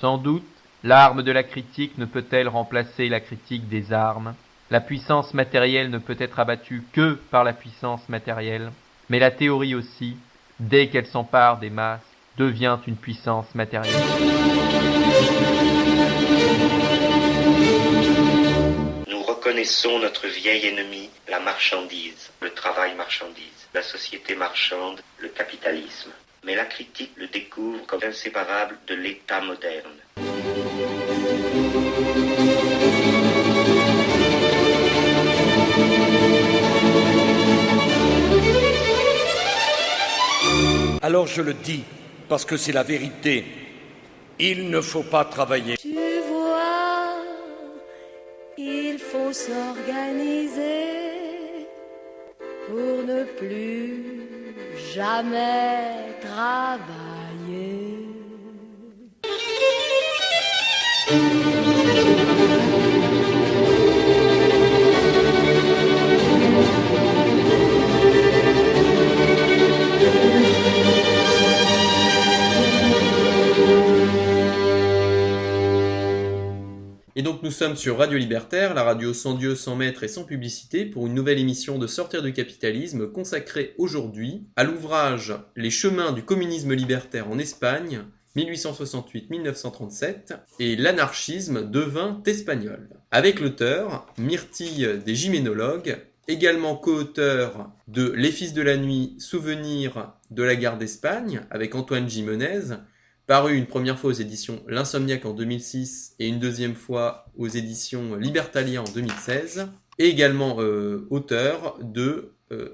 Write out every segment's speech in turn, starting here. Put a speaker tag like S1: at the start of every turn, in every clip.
S1: Sans doute, l'arme de la critique ne peut-elle remplacer la critique des armes. La puissance matérielle ne peut être abattue que par la puissance matérielle. Mais la théorie aussi, dès qu'elle s'empare des masses, devient une puissance matérielle.
S2: Nous reconnaissons notre vieil ennemi, la marchandise, le travail marchandise, la société marchande, le capitalisme. Mais la critique le découvre comme inséparable de l'État moderne.
S3: Alors je le dis, parce que c'est la vérité. Il ne faut pas travailler.
S4: Tu vois, il faut s'organiser pour ne plus jamais travailler.
S5: Et donc nous sommes sur Radio Libertaire, la radio sans Dieu, sans maître et sans publicité, pour une nouvelle émission de Sortir du capitalisme consacrée aujourd'hui à l'ouvrage Les chemins du communisme libertaire en Espagne, 1868-1937, et l'anarchisme devint espagnol. Avec l'auteur, Myrtille des Gymnénologues, également co-auteur de Les Fils de la Nuit, Souvenirs de la guerre d'Espagne, avec Antoine Gimenez, paru une première fois aux éditions L'Insomniaque en 2006 et une deuxième fois aux éditions Libertalia en 2016, et également auteur de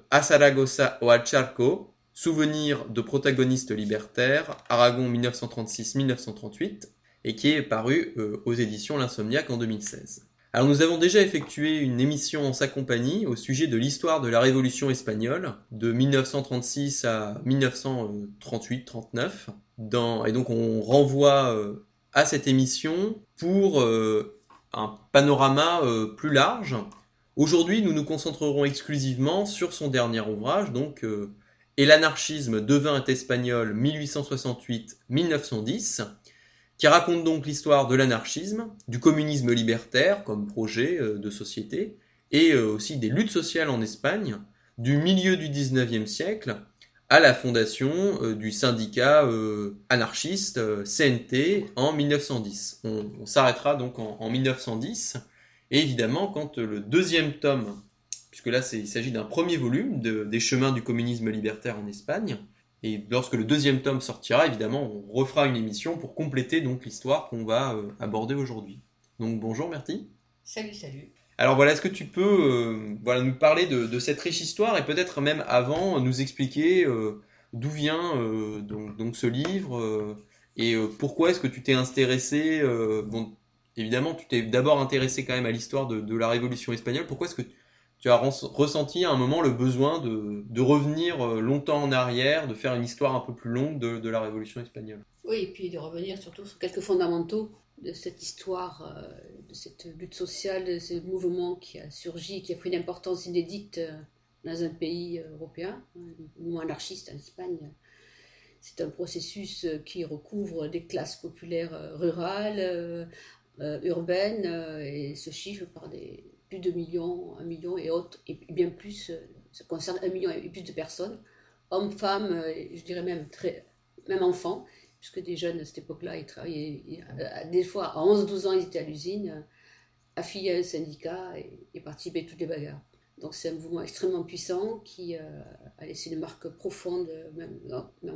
S5: A Zaragoza o al Charco, Souvenirs de protagonistes libertaires, Aragon 1936-1938, et qui est paru aux éditions L'Insomniaque en 2016. Alors nous avons déjà effectué une émission en sa compagnie au sujet de l'histoire de la Révolution espagnole, de 1936 à 1938-39, et donc on renvoie à cette émission pour un panorama plus large. Aujourd'hui, nous nous concentrerons exclusivement sur son dernier ouvrage, donc Et l'anarchisme devint espagnol 1868-1910, qui raconte donc l'histoire de l'anarchisme, du communisme libertaire comme projet de société, et aussi des luttes sociales en Espagne, du milieu du XIXe siècle à la fondation du syndicat anarchiste CNT en 1910. On s'arrêtera donc en 1910, et évidemment quand le deuxième tome, puisque là il s'agit d'un premier volume des chemins du communisme libertaire en Espagne, et lorsque le deuxième tome sortira, évidemment, on refera une émission pour compléter donc l'histoire qu'on va aborder aujourd'hui. Donc bonjour Myrtille.
S6: Salut.
S5: Alors voilà, est-ce que tu peux nous parler de cette riche histoire et peut-être même avant nous expliquer d'où vient donc ce livre et pourquoi est-ce que tu t'es intéressé bon, évidemment, tu t'es d'abord intéressé quand même à l'histoire de la Révolution espagnole. Pourquoi est-ce que tu as ressenti à un moment le besoin de revenir longtemps en arrière, de faire une histoire un peu plus longue de la Révolution espagnole?
S6: Oui, et puis de revenir surtout sur quelques fondamentaux de cette histoire, de cette lutte sociale, de ce mouvement qui a surgi, qui a pris une importance inédite dans un pays européen, le mouvement anarchiste en Espagne. C'est un processus qui recouvre des classes populaires rurales, urbaines, et se chiffre par plus de millions, 1 million et autres, et bien plus, ça concerne 1 million et plus de personnes, hommes, femmes, je dirais même enfants, puisque des jeunes à cette époque-là, ils travaillaient, des fois à 11-12 ans, ils étaient à l'usine, affiliés à un syndicat et participaient à toutes les bagarres. Donc c'est un mouvement extrêmement puissant qui a laissé une marque profonde, même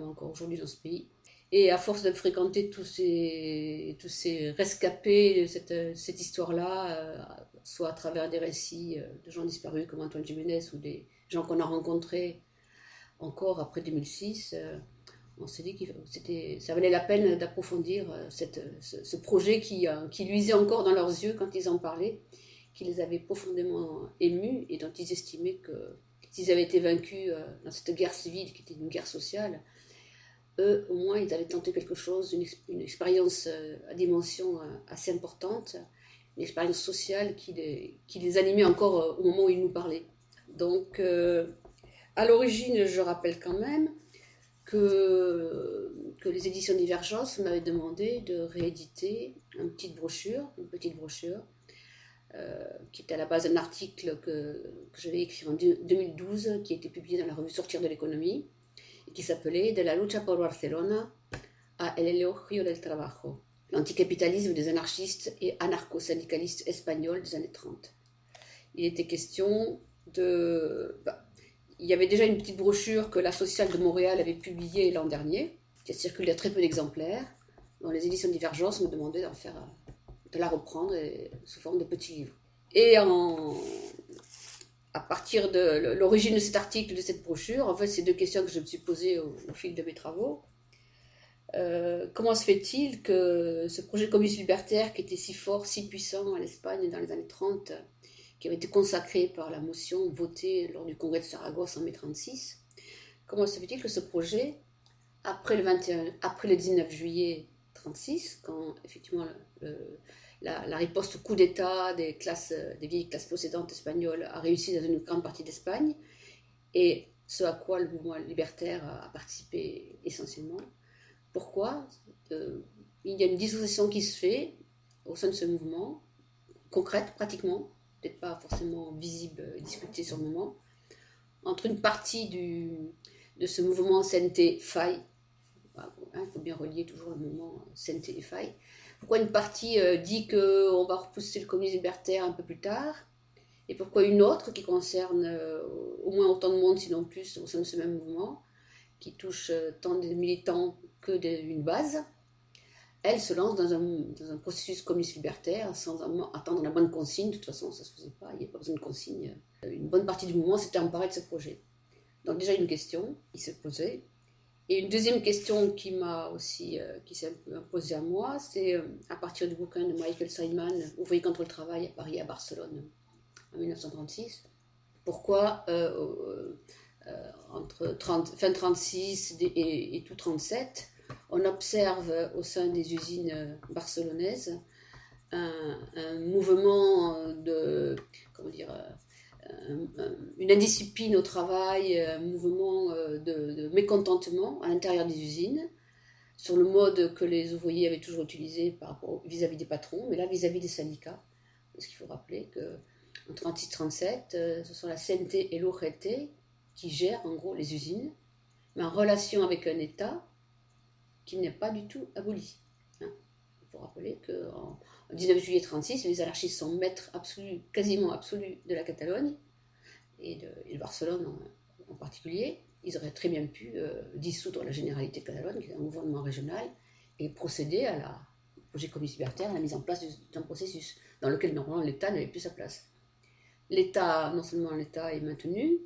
S6: encore aujourd'hui dans ce pays. Et à force de fréquenter tous ces rescapés de cette histoire-là, soit à travers des récits de gens disparus comme Antoine Gimenez ou des gens qu'on a rencontrés encore après 2006, on s'est dit que ça valait la peine d'approfondir ce projet qui luisait encore dans leurs yeux quand ils en parlaient, qui les avait profondément émus et dont ils estimaient que s'ils avaient été vaincus dans cette guerre civile qui était une guerre sociale, eux, au moins, ils avaient tenté quelque chose, une expérience à dimension assez importante, une expérience sociale qui les animait encore au moment où ils nous parlaient. Donc, à l'origine, je rappelle quand même que les éditions Divergence m'avaient demandé de rééditer une petite brochure, qui était à la base d'un article que j'avais écrit en 2012, qui a été publié dans la revue Sortir de l'économie, et qui s'appelait De la lucha por Barcelona a El elogio del trabajo, l'anticapitalisme des anarchistes et anarcho-syndicalistes espagnols des années 30. Il était question de... il y avait déjà une petite brochure que la Sociale de Montréal avait publiée l'an dernier, qui a circulé à très peu d'exemplaires, dont les éditions Divergence me demandaient de la reprendre sous forme de petits livres. Et à partir de l'origine de cet article, de cette brochure, en fait, c'est deux questions que je me suis posées au fil de mes travaux. Comment se fait-il que ce projet communiste libertaire qui était si fort, si puissant en Espagne dans les années 30, qui avait été consacré par la motion votée lors du congrès de Saragosse en mai 1936, comment se fait-il que ce projet, après le 19 juillet 1936, quand effectivement la riposte au coup d'État des vieilles classes possédantes espagnoles a réussi dans une grande partie d'Espagne, et ce à quoi le mouvement libertaire a participé essentiellement, pourquoi il y a une dissociation qui se fait au sein de ce mouvement, concrète pratiquement, peut-être pas forcément visible, discutée sur le moment, entre une partie de ce mouvement CNT-FAI, il faut bien relier toujours le mouvement CNT et FAI, pourquoi une partie dit qu'on va repousser le communisme libertaire un peu plus tard, et pourquoi une autre qui concerne au moins autant de monde, sinon plus, au sein de ce même mouvement, qui touche tant des militants que d'une base, elle se lance dans un processus communiste libertaire sans attendre la bonne consigne. De toute façon, ça ne se faisait pas, il n'y a pas besoin de consigne. Une bonne partie du mouvement s'était emparée de ce projet. Donc déjà une question qui s'est posée. Et une deuxième question qui s'est un peu imposée à moi, c'est à partir du bouquin de Michael Steinman, Ouvrier contre le travail à Paris et à Barcelone, en 1936. Pourquoi entre fin 1936 et tout 1937, on observe au sein des usines barcelonaises un mouvement une indiscipline au travail, un mouvement de mécontentement à l'intérieur des usines, sur le mode que les ouvriers avaient toujours utilisé vis-à-vis des patrons, mais là vis-à-vis des syndicats. Parce qu'il faut rappeler qu'en 1936-1937, ce sont la CNT et l'OGT qui gèrent en gros les usines, mais en relation avec un État qui n'est pas du tout aboli. Il faut rappeler qu'en 19 juillet 1936, les anarchistes sont maîtres quasiment absolus de la Catalogne, et de Barcelone en particulier. Ils auraient très bien pu dissoudre la Généralité de Catalogne, qui est un gouvernement régional, et procéder au projet communiste libertaire, à la mise en place d'un processus dans lequel normalement l'État n'avait plus sa place. Non seulement l'État est maintenu,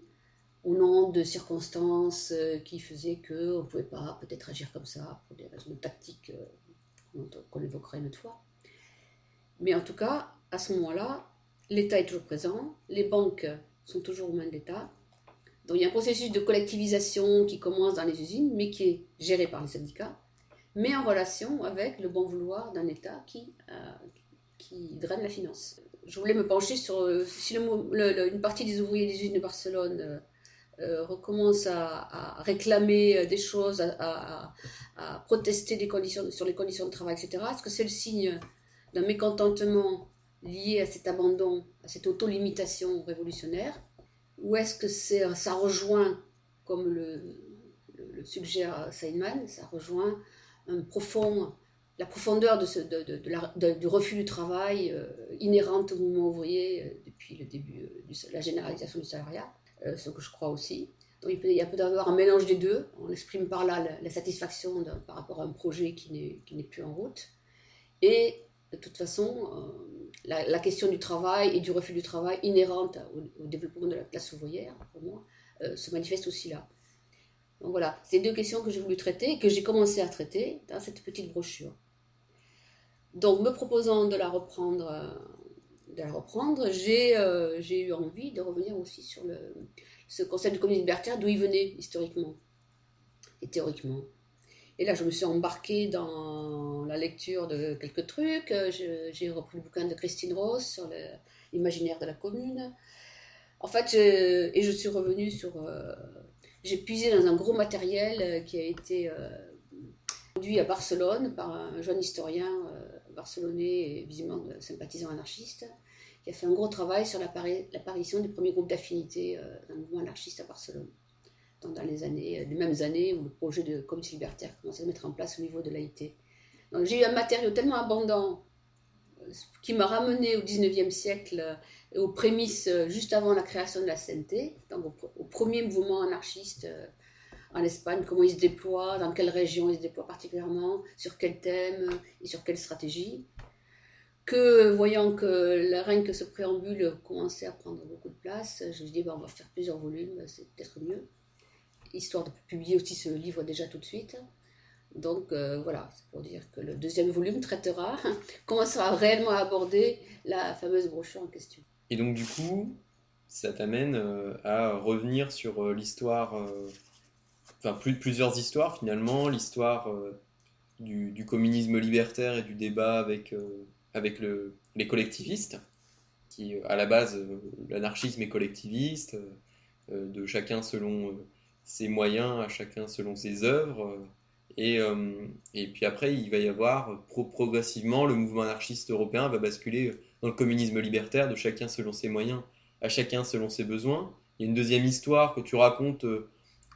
S6: au nom de circonstances qui faisaient qu'on ne pouvait pas peut-être agir comme ça, pour des raisons tactiques qu'on évoquera une autre fois. Mais en tout cas, à ce moment-là, l'État est toujours présent, les banques sont toujours aux mains de l'État. Donc il y a un processus de collectivisation qui commence dans les usines, mais qui est géré par les syndicats, mais en relation avec le bon vouloir d'un État qui draine la finance. Je voulais me pencher sur si une partie des ouvriers des usines de Barcelone recommence à réclamer des choses, à protester sur les conditions de travail, etc. Est-ce que c'est le signe d'un mécontentement lié à cet abandon, à cette auto-limitation révolutionnaire, ou est-ce que ça rejoint, comme le suggère Steinman, ça rejoint la profondeur du refus du travail inhérente au mouvement ouvrier depuis le début de la généralisation du salariat, ce que je crois aussi. Donc il peut y avoir un mélange des deux. On exprime par là la satisfaction par rapport à un projet qui n'est plus en route. Et de toute façon, la question du travail et du refus du travail inhérente au développement de la classe ouvrière, pour moi, se manifeste aussi là. Donc voilà, c'est deux questions que j'ai voulu traiter et que j'ai commencé à traiter dans cette petite brochure. Donc, me proposant de la reprendre, j'ai eu envie de revenir aussi sur ce concept de communisme libertaire, d'où il venait historiquement et théoriquement. Et là, je me suis embarquée dans la lecture de quelques trucs. J'ai repris le bouquin de Christine Ross sur l'imaginaire de la commune. En fait, je suis revenue sur J'ai puisé dans un gros matériel qui a été produit à Barcelone par un jeune historien barcelonais et visiblement sympathisant anarchiste, qui a fait un gros travail sur l'apparition du premier groupe d'affinité d'un mouvement anarchiste à Barcelone, dans les mêmes années où le projet de communauté libertaire commençait à se mettre en place au niveau de l'AIT. Donc j'ai eu un matériau tellement abondant qui m'a ramené au 19e siècle et aux prémices juste avant la création de la CNT, donc au premier mouvement anarchiste en Espagne, comment il se déploie, dans quelle région il se déploie particulièrement, sur quel thème et sur quelle stratégie. Que voyant que rien que ce préambule commençait à prendre beaucoup de place, je me suis dit on va faire plusieurs volumes, c'est peut-être mieux, histoire de publier aussi ce livre déjà tout de suite. Donc voilà, c'est pour dire que le deuxième volume commencera réellement à aborder la fameuse brochure en question.
S5: Et donc du coup, ça t'amène à revenir sur l'histoire, plusieurs histoires finalement, l'histoire du communisme libertaire et du débat avec les collectivistes, qui à la base, l'anarchisme est collectiviste, de chacun selon ses moyens, à chacun selon ses œuvres. Et puis après, il va y avoir progressivement, le mouvement anarchiste européen va basculer dans le communisme libertaire, de chacun selon ses moyens, à chacun selon ses besoins. Il y a une deuxième histoire que tu racontes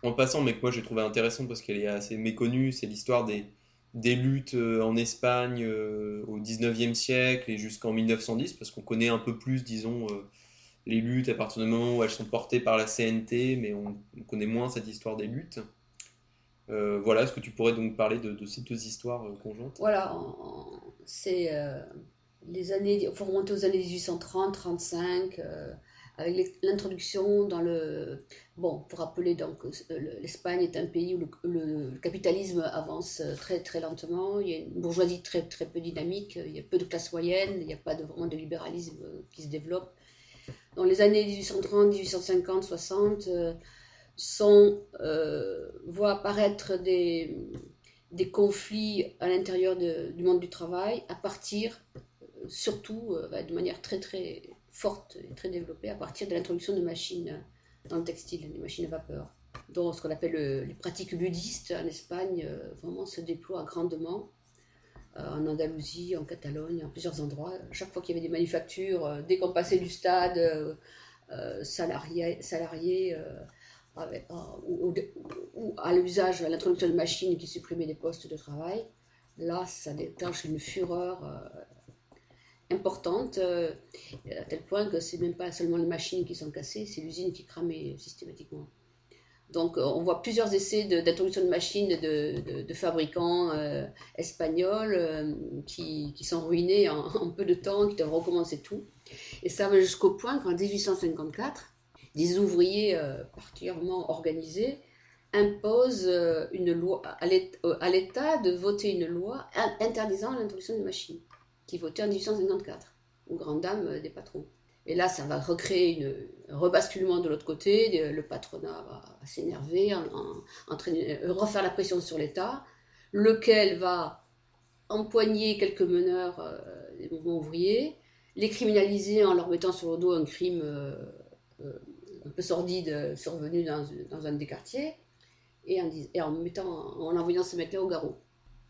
S5: en passant, mais que moi j'ai trouvé intéressante parce qu'elle est assez méconnue, c'est l'histoire des luttes en Espagne au 19e siècle et jusqu'en 1910, parce qu'on connaît un peu plus, disons, les luttes à partir du moment où elles sont portées par la CNT, mais on connaît moins cette histoire des luttes. Voilà, est-ce que tu pourrais donc parler de ces deux histoires conjointes?
S6: Voilà, c'est les années, il faut remonter aux années 1830-35, avec l'introduction dans le... Bon, pour rappeler, donc, l'Espagne est un pays où le capitalisme avance très très lentement, il y a une bourgeoisie très très peu dynamique, il y a peu de classe moyenne, il n'y a pas vraiment de libéralisme qui se développe. Dans les années 1830, 1850, 60, voit apparaître des conflits à l'intérieur du monde du travail, à partir, surtout de manière très très forte et très développée, à partir de l'introduction de machines dans le textile, des machines à vapeur. Donc ce qu'on appelle les pratiques ludistes en Espagne vraiment se déploient grandement, en Andalousie, en Catalogne, en plusieurs endroits. Chaque fois qu'il y avait des manufactures, dès qu'on passait du stade salarié ou à l'usage, à l'introduction de machines qui supprimaient des postes de travail, là ça déclenche une fureur importante, à tel point que c'est même pas seulement les machines qui sont cassées, c'est l'usine qui cramait systématiquement. Donc on voit plusieurs essais d'introduction de machines de fabricants espagnols qui sont ruinés en peu de temps, qui doivent recommencer tout. Et ça va jusqu'au point qu'en 1854, des ouvriers particulièrement organisés imposent une loi à l'État de voter une loi interdisant l'introduction de machines, qui votait en 1854, aux grandes dames des patrons. Et là, ça va recréer un rebasculement de l'autre côté, le patronat va s'énerver, refaire la pression sur l'État, lequel va empoigner quelques meneurs des mouvements ouvriers, les criminaliser en leur mettant sur le dos un crime un peu sordide survenu dans un des quartiers, et en envoyant ce mec-là au garrot.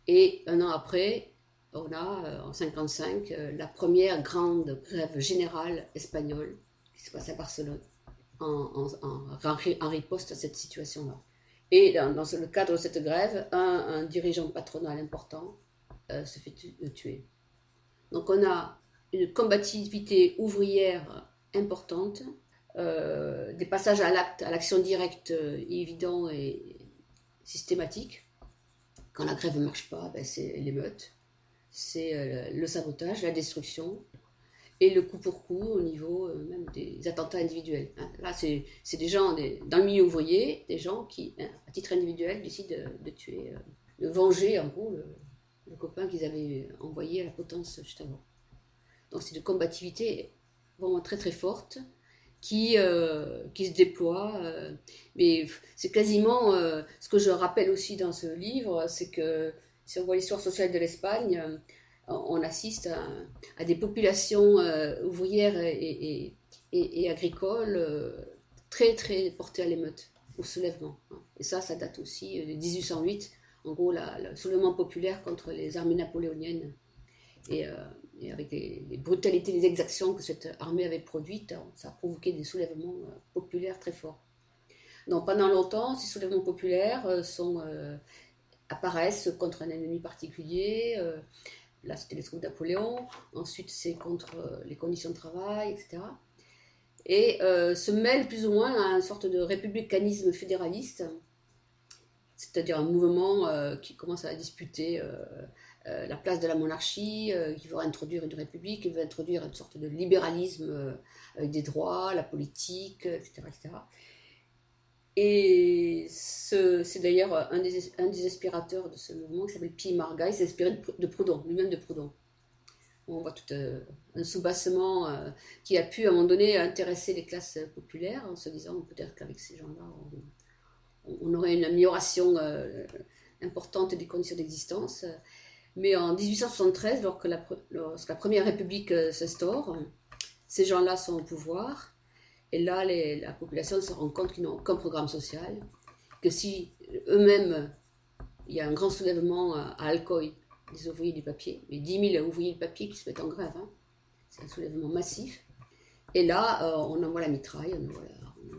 S6: Et un an après, on a en 1955 la première grande grève générale espagnole qui se passe à Barcelone en riposte à cette situation-là. Et dans le cadre de cette grève, un dirigeant patronal important se fait tuer. Donc on a une combativité ouvrière importante, des passages à l'acte, à l'action directe évidents et systématiques. Quand la grève ne marche pas, c'est l'émeute, c'est le sabotage, la destruction et le coup pour coup au niveau même des attentats individuels. Là, c'est des gens dans le milieu ouvrier, des gens qui, à titre individuel, décident de tuer, de venger en gros le copain qu'ils avaient envoyé à la potence juste avant. Donc c'est une combativité vraiment très très forte qui se déploie. Mais c'est quasiment ce que je rappelle aussi dans ce livre, c'est que si on voit l'histoire sociale de l'Espagne, on assiste à des populations ouvrières et agricoles très très portées à l'émeute. au soulèvement. Et ça date aussi de 1808, en gros le soulèvement populaire contre les armées napoléoniennes. Et avec les brutalités, les exactions que cette armée avait produites, ça a provoqué des soulèvements populaires très forts. Donc pendant longtemps, ces soulèvements populaires apparaissent contre un ennemi particulier. Là, c'était les troupes de Napoléon. Ensuite, c'est contre les conditions de travail, etc. Et se mêlent plus ou moins à une sorte de républicanisme fédéraliste, c'est-à-dire un mouvement qui commence à disputer la place de la monarchie, qui veut introduire une république, qui veut introduire une sorte de libéralisme avec des droits, la politique, etc. etc. Et c'est d'ailleurs un des inspirateurs de ce mouvement qui s'appelle Pierre Marga. Il s'est inspiré de Proudhon, lui-même de Proudhon. On voit tout un soubassement qui a pu à un moment donné intéresser les classes populaires en se disant peut-être qu'avec ces gens-là on aurait une amélioration importante des conditions d'existence. Mais en 1873, lorsque la première république s'instaure, ces gens-là sont au pouvoir. Et là, la population se rend compte qu'ils n'ont aucun programme social, que si eux-mêmes, il y a un grand soulèvement à Alcoy, des ouvriers du papier, mais 10 000 ouvriers du papier qui se mettent en grève, c'est un soulèvement massif. Et là, on envoie la mitraille, on envoie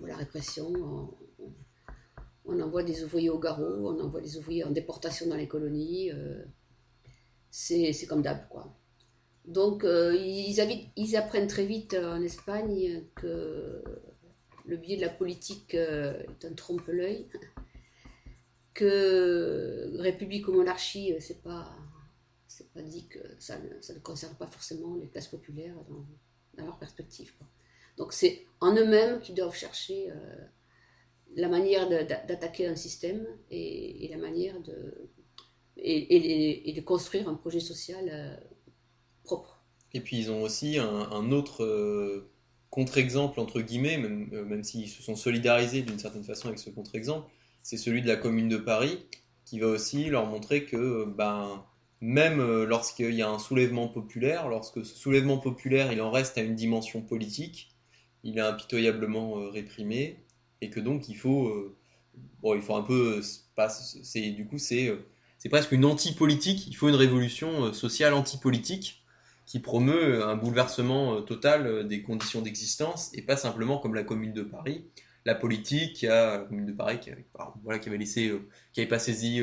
S6: la répression, on envoie des ouvriers au garrot, on envoie des ouvriers en déportation dans les colonies, c'est comme d'hab, quoi. Donc, ils apprennent très vite en Espagne que le biais de la politique est un trompe-l'œil, que république ou monarchie, c'est pas dit que ça ne concerne pas forcément les classes populaires dans leur perspective, quoi. Donc, c'est en eux-mêmes qu'ils doivent chercher la manière d'attaquer un système et la manière de construire un projet social propre.
S5: Et puis ils ont aussi un autre contre-exemple, entre guillemets, même s'ils se sont solidarisés d'une certaine façon avec ce contre-exemple, c'est celui de la Commune de Paris, qui va aussi leur montrer que même lorsqu'il y a un soulèvement populaire, lorsque ce soulèvement populaire il en reste à une dimension politique, il est impitoyablement réprimé, et que donc il faut un peu, c'est presque une anti-politique, il faut une révolution sociale anti-politique qui promeut un bouleversement total des conditions d'existence, et pas simplement comme la Commune de Paris, la politique, la Commune de Paris qui avait pas saisi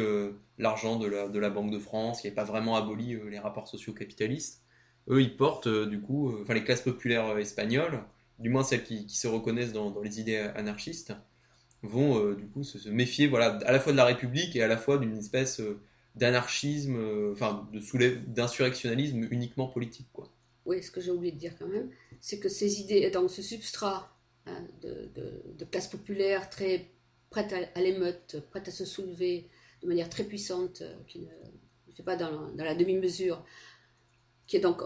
S5: l'argent de la Banque de France, qui n'avait pas vraiment aboli les rapports sociaux capitalistes. Eux, ils portent les classes populaires espagnoles, du moins celles qui se reconnaissent dans les idées anarchistes, vont se méfier à la fois de la République et à la fois d'une espèce d'anarchisme, d'insurrectionnalisme uniquement politique, quoi.
S6: Oui, ce que j'ai oublié de dire quand même, c'est que ces idées, dans ce substrat de classe populaire très prête à l'émeute, prête à se soulever de manière très puissante, qui ne fait pas dans la demi-mesure, qui est donc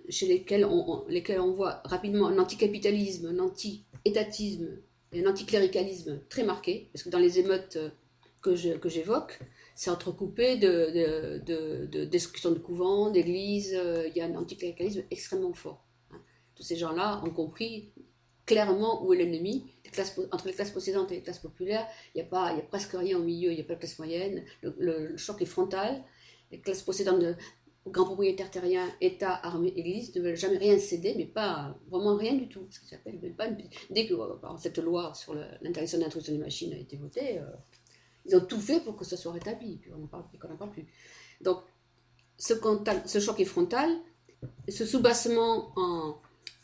S6: chez lesquels on voit rapidement un anticapitalisme, un anti-étatisme et un anticléricalisme très marqué, parce que dans les émeutes que j'évoque, c'est entrecoupé de destruction de couvents, d'églises, il y a un anticléricalisme extrêmement fort. Tous ces gens-là ont compris clairement où est l'ennemi. Entre les classes possédantes et les classes populaires, il y a presque rien au milieu, il n'y a pas de classe moyenne, le choc est frontal. Les classes possédantes grands propriétaires terriens, État, armée, Église ne veulent jamais rien céder, mais pas vraiment rien du tout. Ce qui s'appelle dès que cette loi sur l'interdiction de l'introduction des machines a été votée, ils ont tout fait pour que ça soit rétabli, puis qu'on n'en parle plus. Donc, ce choc est frontal, ce soubassement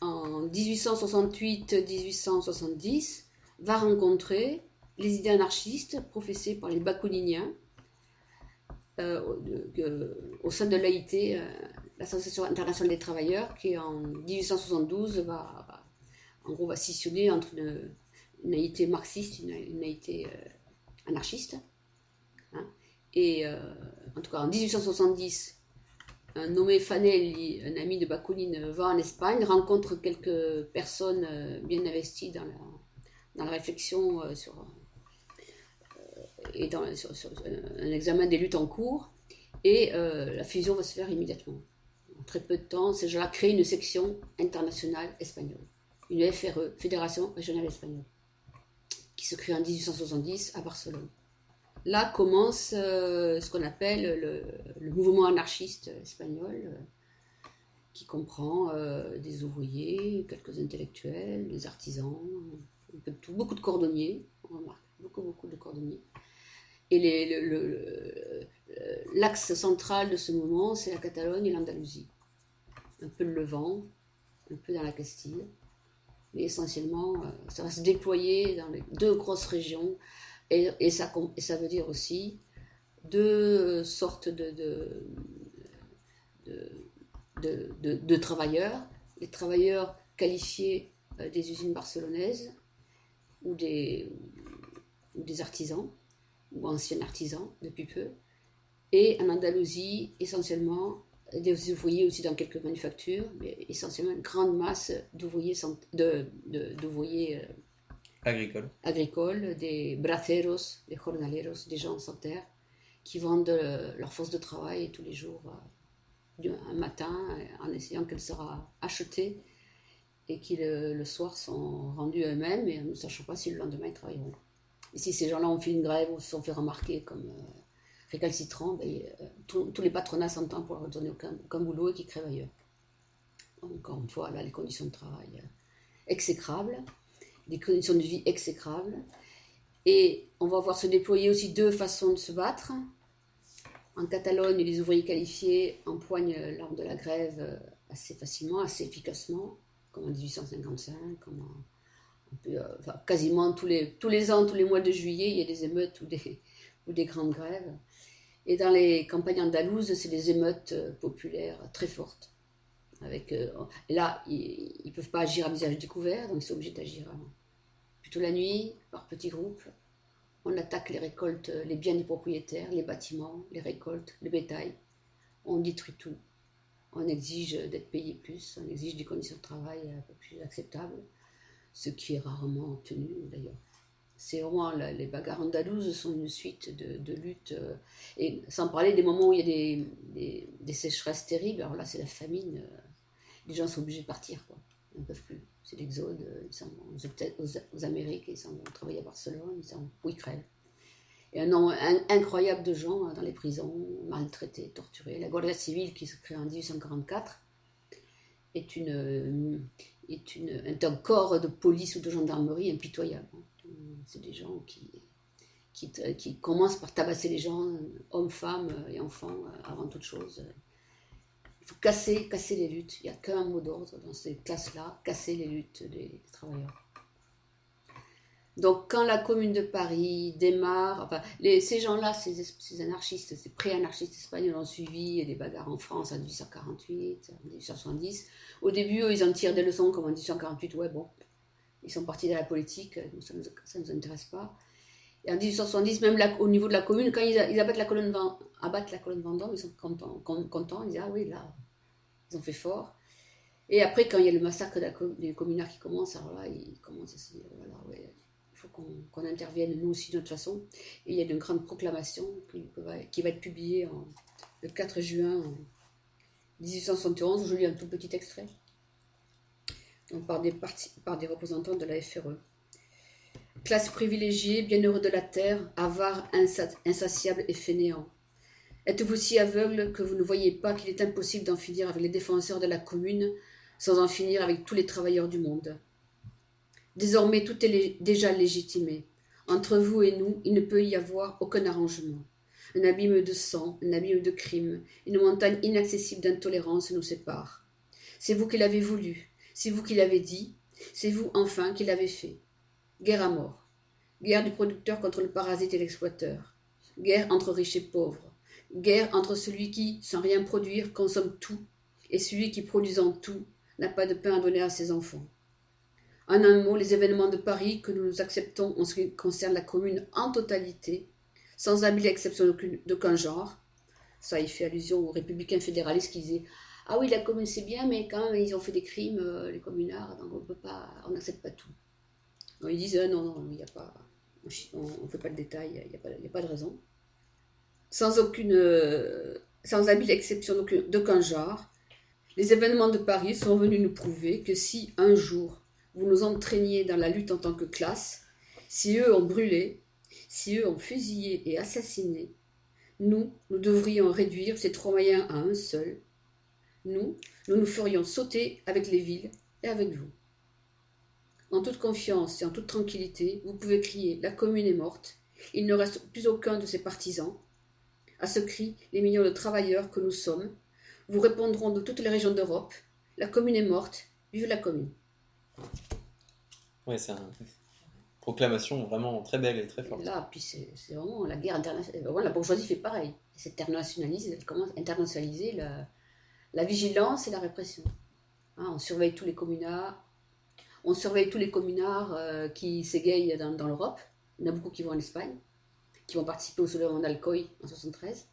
S6: en 1868-1870 va rencontrer les idées anarchistes professées par les bakouniniens au sein de l'AIT, l'Association internationale des travailleurs, qui en 1872 va scissionner entre une AIT marxiste et une AIT anarchiste. Et en tout cas en 1870, un nommé Fanelli, un ami de Bakounine, va en Espagne, rencontre quelques personnes bien investies dans la réflexion sur un examen des luttes en cours, et la fusion va se faire immédiatement. En très peu de temps, ces gens-là créent une section internationale espagnole, une FRE, Fédération Régionale Espagnole. qui se crée en 1870 à Barcelone. Là commence ce qu'on appelle le mouvement anarchiste espagnol, qui comprend des ouvriers, quelques intellectuels, des artisans, un peu de tout, beaucoup de cordonniers, on remarque, beaucoup de cordonniers. Et l'axe central de ce mouvement, c'est la Catalogne et l'Andalousie. Un peu le Levant, un peu dans la Castille, mais essentiellement, ça va se déployer dans les deux grosses régions, et ça veut dire aussi deux sortes de travailleurs, les travailleurs qualifiés des usines barcelonaises ou des artisans, ou anciens artisans depuis peu, et en Andalousie, essentiellement, des ouvriers aussi dans quelques manufactures, mais essentiellement une grande masse d'ouvriers agricoles, des braceros, des jornaleros, des gens sans terre, qui vendent leur force de travail tous les jours, un matin, en essayant qu'elle sera achetée, et qui le soir sont rendus eux-mêmes, et ne sachant pas si le lendemain ils travailleront. Et si ces gens-là ont fait une grève ou se sont fait remarquer comme récalcitrants, tous les patronats s'entendent pour leur donner aucun boulot et qui crèvent ailleurs. Encore une fois, là, les conditions de travail exécrables, des conditions de vie exécrables. Et on va voir se déployer aussi deux façons de se battre. En Catalogne, les ouvriers qualifiés empoignent l'arme de la grève assez facilement, assez efficacement, comme en 1855, quasiment tous les ans, tous les mois de juillet, il y a des émeutes ou des grandes grèves. Et dans les campagnes andalouses, c'est des émeutes populaires très fortes. Et là, ils ne peuvent pas agir à visage découvert, donc ils sont obligés d'agir plutôt la nuit, par petits groupes. On attaque les récoltes, les biens des propriétaires, les bâtiments, les récoltes, le bétail. On détruit tout. On exige d'être payé plus, on exige des conditions de travail un peu plus acceptables, ce qui est rarement obtenu d'ailleurs. C'est vraiment les bagarres andalouses sont une suite de luttes, et sans parler des moments où il y a des sécheresses terribles. Alors là, c'est la famine, les gens sont obligés de partir, quoi. Ils ne peuvent plus. C'est l'exode, ils s'en vont aux Amériques, ils s'en vont travailler à Barcelone, où ils crèvent. Et un nombre incroyable de gens dans les prisons, maltraités, torturés. La Guardia Civile, qui se crée en 1844, est un corps de police ou de gendarmerie impitoyable. C'est des gens qui commencent par tabasser les gens, hommes, femmes et enfants, avant toute chose. Il faut casser les luttes. Il n'y a qu'un mot d'ordre dans ces classes-là, casser les luttes des travailleurs. Donc quand la Commune de Paris démarre, ces gens-là, ces anarchistes, ces pré-anarchistes espagnols ont suivi des bagarres en France en 1848, en 1870. Au début, eux, ils en tirent des leçons comme en 1848, ils sont partis de la politique, ça ne nous intéresse pas. Et en 1870, même au niveau de la commune, quand ils abattent la colonne Vendôme, ils sont contents, ils disent ah oui, là, ils ont fait fort. Et après, quand il y a le massacre des communards qui commence, alors là, ils commencent à se dire voilà, ouais, il faut qu'on intervienne nous aussi de notre façon. Et il y a une grande proclamation qui va être publiée le 4 juin 1871, je lis un tout petit extrait. Donc par des représentants de la FRE. Classe privilégiée, bienheureux de la terre, avare, insatiable et fainéant. Êtes-vous si aveugle que vous ne voyez pas qu'il est impossible d'en finir avec les défenseurs de la commune sans en finir avec tous les travailleurs du monde? Désormais, tout est déjà légitimé. Entre vous et nous, il ne peut y avoir aucun arrangement. Un abîme de sang, un abîme de crimes, une montagne inaccessible d'intolérance nous sépare. C'est vous qui l'avez voulu. C'est vous qui l'avez dit, c'est vous enfin qui l'avez fait. Guerre à mort. Guerre du producteur contre le parasite et l'exploiteur. Guerre entre riches et pauvres. Guerre entre celui qui, sans rien produire, consomme tout, et celui qui, produisant tout, n'a pas de pain à donner à ses enfants. En un mot, les événements de Paris que nous acceptons en ce qui concerne la commune en totalité, sans habile exception d'aucun genre, ça y fait allusion aux républicains fédéralistes qui disaient ah oui, la commune c'est bien, mais quand même ils ont fait des crimes, les communards, donc on n'accepte pas tout. Donc ils disent non, il n'y a pas, on ne fait pas de détails, il n'y a pas de raison. Sans habile exception d'aucun genre, les événements de Paris sont venus nous prouver que si un jour vous nous entraîniez dans la lutte en tant que classe, Si eux ont brûlé, si eux ont fusillé et assassiné, nous devrions réduire ces 3 moyens à un seul. Nous nous ferions sauter avec les villes et avec vous. En toute confiance et en toute tranquillité, vous pouvez crier « La commune est morte ». Il ne reste plus aucun de ses partisans. À ce cri, les millions de travailleurs que nous sommes vous répondront de toutes les régions d'Europe « La commune est morte, vive la commune ».
S5: Ouais, c'est une proclamation vraiment très belle et très forte.
S6: Et là, puis c'est vraiment la guerre internationale. Vraiment, la bourgeoisie fait pareil. Elle s'internationalise, elle commence à internationaliser la vigilance et la répression. Hein, on surveille tous les communards. On surveille tous les communards qui s'égayent dans l'Europe. Il y en a beaucoup qui vont en Espagne, qui vont participer au soulèvement d'Alcoy en 1973.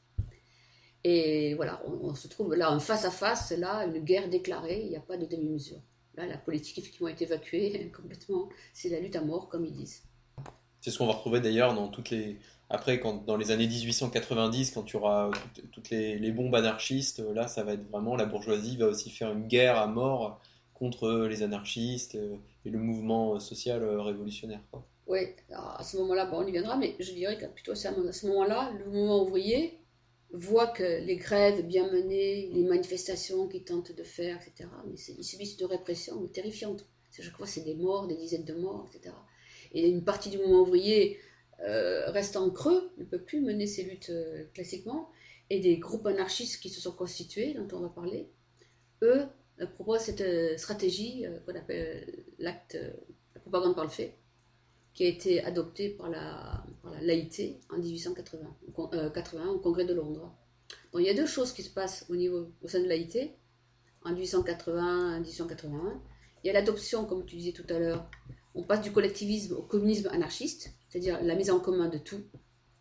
S6: Et voilà, on se trouve là en face à face, là, une guerre déclarée, il n'y a pas de demi-mesure. Là, la politique effectivement est évacuée complètement. C'est la lutte à mort, comme ils disent.
S5: C'est ce qu'on va retrouver d'ailleurs dans après, dans les années 1890, quand tu auras toutes les bombes anarchistes, là, ça va être vraiment la bourgeoisie va aussi faire une guerre à mort contre les anarchistes et le mouvement social révolutionnaire, quoi.
S6: Oui, à ce moment-là, bon, on y viendra, mais je dirais que plutôt à ce moment-là, le mouvement ouvrier voit que les grèves bien menées, les manifestations qu'ils tentent de faire, etc., mais ils subissent de répression terrifiantes. Chaque fois, c'est des morts, des dizaines de morts, etc. Et une partie du mouvement ouvrier reste en creux, ne peut plus mener ces luttes classiquement, et des groupes anarchistes qui se sont constitués, dont on va parler, eux proposent cette stratégie qu'on appelle la propagande par le fait, qui a été adoptée par la l'AIT en 1880 au Congrès de Londres. Bon, il y a deux choses qui se passent au sein de l'AIT en 1880-1881. Il y a l'adoption, comme tu disais tout à l'heure, on passe du collectivisme au communisme anarchiste, c'est-à-dire la mise en commun de tout,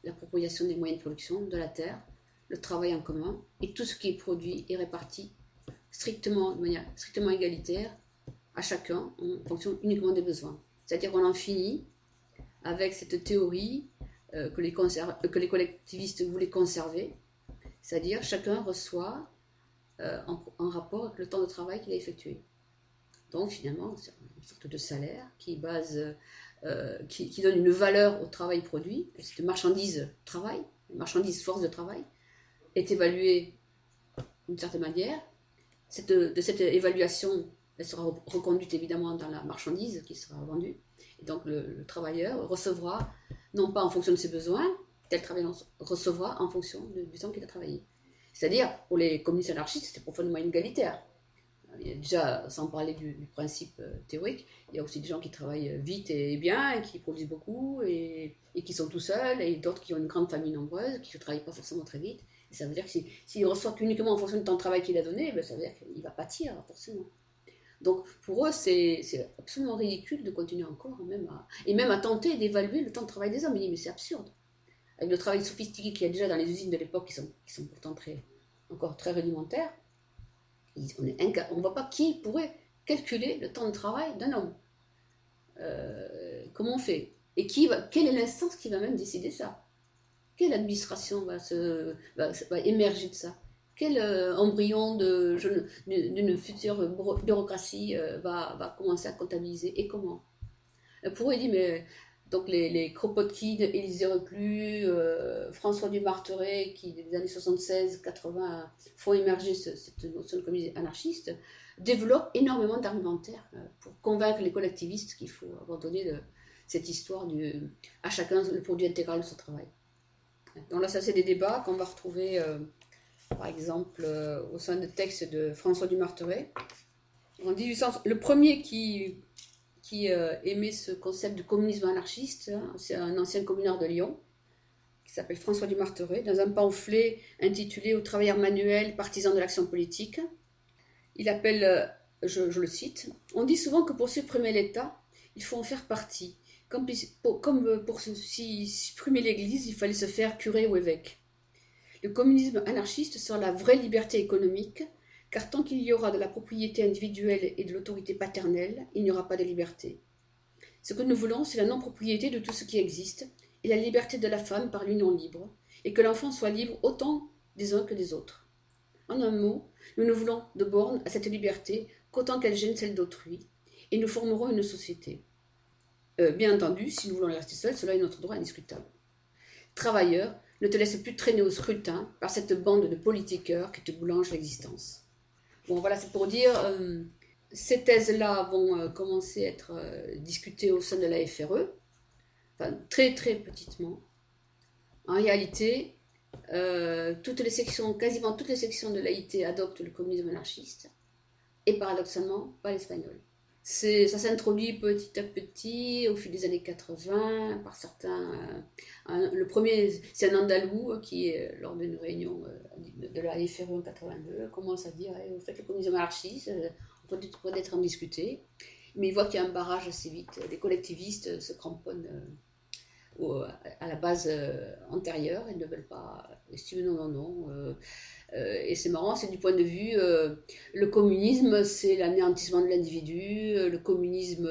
S6: l'appropriation des moyens de production, de la terre, le travail en commun, et tout ce qui est produit est réparti de manière strictement égalitaire à chacun en fonction uniquement des besoins. C'est-à-dire qu'on en finit avec cette théorie que les collectivistes voulaient conserver, c'est-à-dire chacun reçoit en rapport avec le temps de travail qu'il a effectué. Donc finalement, c'est une sorte de salaire qui donne une valeur au travail produit. Cette marchandise travail, marchandise force de travail, est évaluée d'une certaine manière. De cette évaluation, elle sera reconduite évidemment dans la marchandise qui sera vendue. Et donc le travailleur recevra, non pas en fonction de ses besoins, tel travailleur recevra en fonction du temps qu'il a travaillé. C'est-à-dire, pour les communistes anarchistes, c'était profondément inégalitaire. Il y a déjà, sans parler du principe théorique, il y a aussi des gens qui travaillent vite et bien, et qui produisent beaucoup, et qui sont tout seuls, et d'autres qui ont une grande famille nombreuse, qui ne travaillent pas forcément très vite. Et ça veut dire que s'il reçoit uniquement en fonction du temps de travail qu'il a donné, ben ça veut dire qu'il va pâtir, forcément. Donc pour eux, c'est absolument ridicule de continuer encore, même à tenter d'évaluer le temps de travail des hommes. Ils disent, mais c'est absurde. Avec le travail sophistiqué qu'il y a déjà dans les usines de l'époque, qui sont pourtant encore très rudimentaires, on ne voit pas qui pourrait calculer le temps de travail d'un homme. Comment on fait? Et quelle est l'instance qui va même décider ça? Quelle administration va émerger de ça? Quel embryon d'une future bureaucratie va commencer à comptabiliser et comment? Pour eux, il dit, mais donc les Kropotkin, Élisée Reclus, François Dumarteret, qui des années 76-80 font émerger cette notion de communisme anarchiste, développent énormément d'argumentaires pour convaincre les collectivistes qu'il faut abandonner cette histoire à chacun le produit intégral de son travail. Donc là, ça c'est des débats qu'on va retrouver, par exemple, au sein de textes de François Dumarteret. Le premier qui émet ce concept de communisme anarchiste, hein, c'est un ancien communard de Lyon, qui s'appelle François Dumarteret, dans un pamphlet intitulé « Aux travailleurs manuels, partisans de l'action politique ». Il appelle, je le cite, « On dit souvent que pour supprimer l'État, il faut en faire partie. Comme pour supprimer l'Église, il fallait se faire curé ou évêque. Le communisme anarchiste sera la vraie liberté économique, car tant qu'il y aura de la propriété individuelle et de l'autorité paternelle, il n'y aura pas de liberté. Ce que nous voulons, c'est la non-propriété de tout ce qui existe, et la liberté de la femme par l'union libre, et que l'enfant soit libre autant des uns que des autres. En un mot, nous ne voulons de borne à cette liberté qu'autant qu'elle gêne celle d'autrui, et nous formerons une société. » Bien entendu, si nous voulons les rester seuls, cela est notre droit indiscutable. Travailleurs, ne te laisse plus traîner au scrutin par cette bande de politiqueurs qui te boulangent l'existence. Bon, voilà, c'est pour dire, ces thèses-là vont commencer à être discutées au sein de la FRE, enfin, très très petitement. En réalité, quasiment toutes les sections de l'AIT adoptent le communisme anarchiste, et paradoxalement, pas l'espagnol. Ça s'introduit petit à petit au fil des années 80 par certains. Le premier, c'est un Andalou qui, lors d'une réunion de la FRE en 82, commence à dire vous faites le communisme anarchiste, on peut peut-être en discuter. Mais il voit qu'il y a un barrage assez vite. Les collectivistes se cramponnent à la base antérieure, ils ne veulent pas estimer non. Et c'est marrant, c'est du point de vue, le communisme, c'est l'anéantissement de l'individu, le communisme,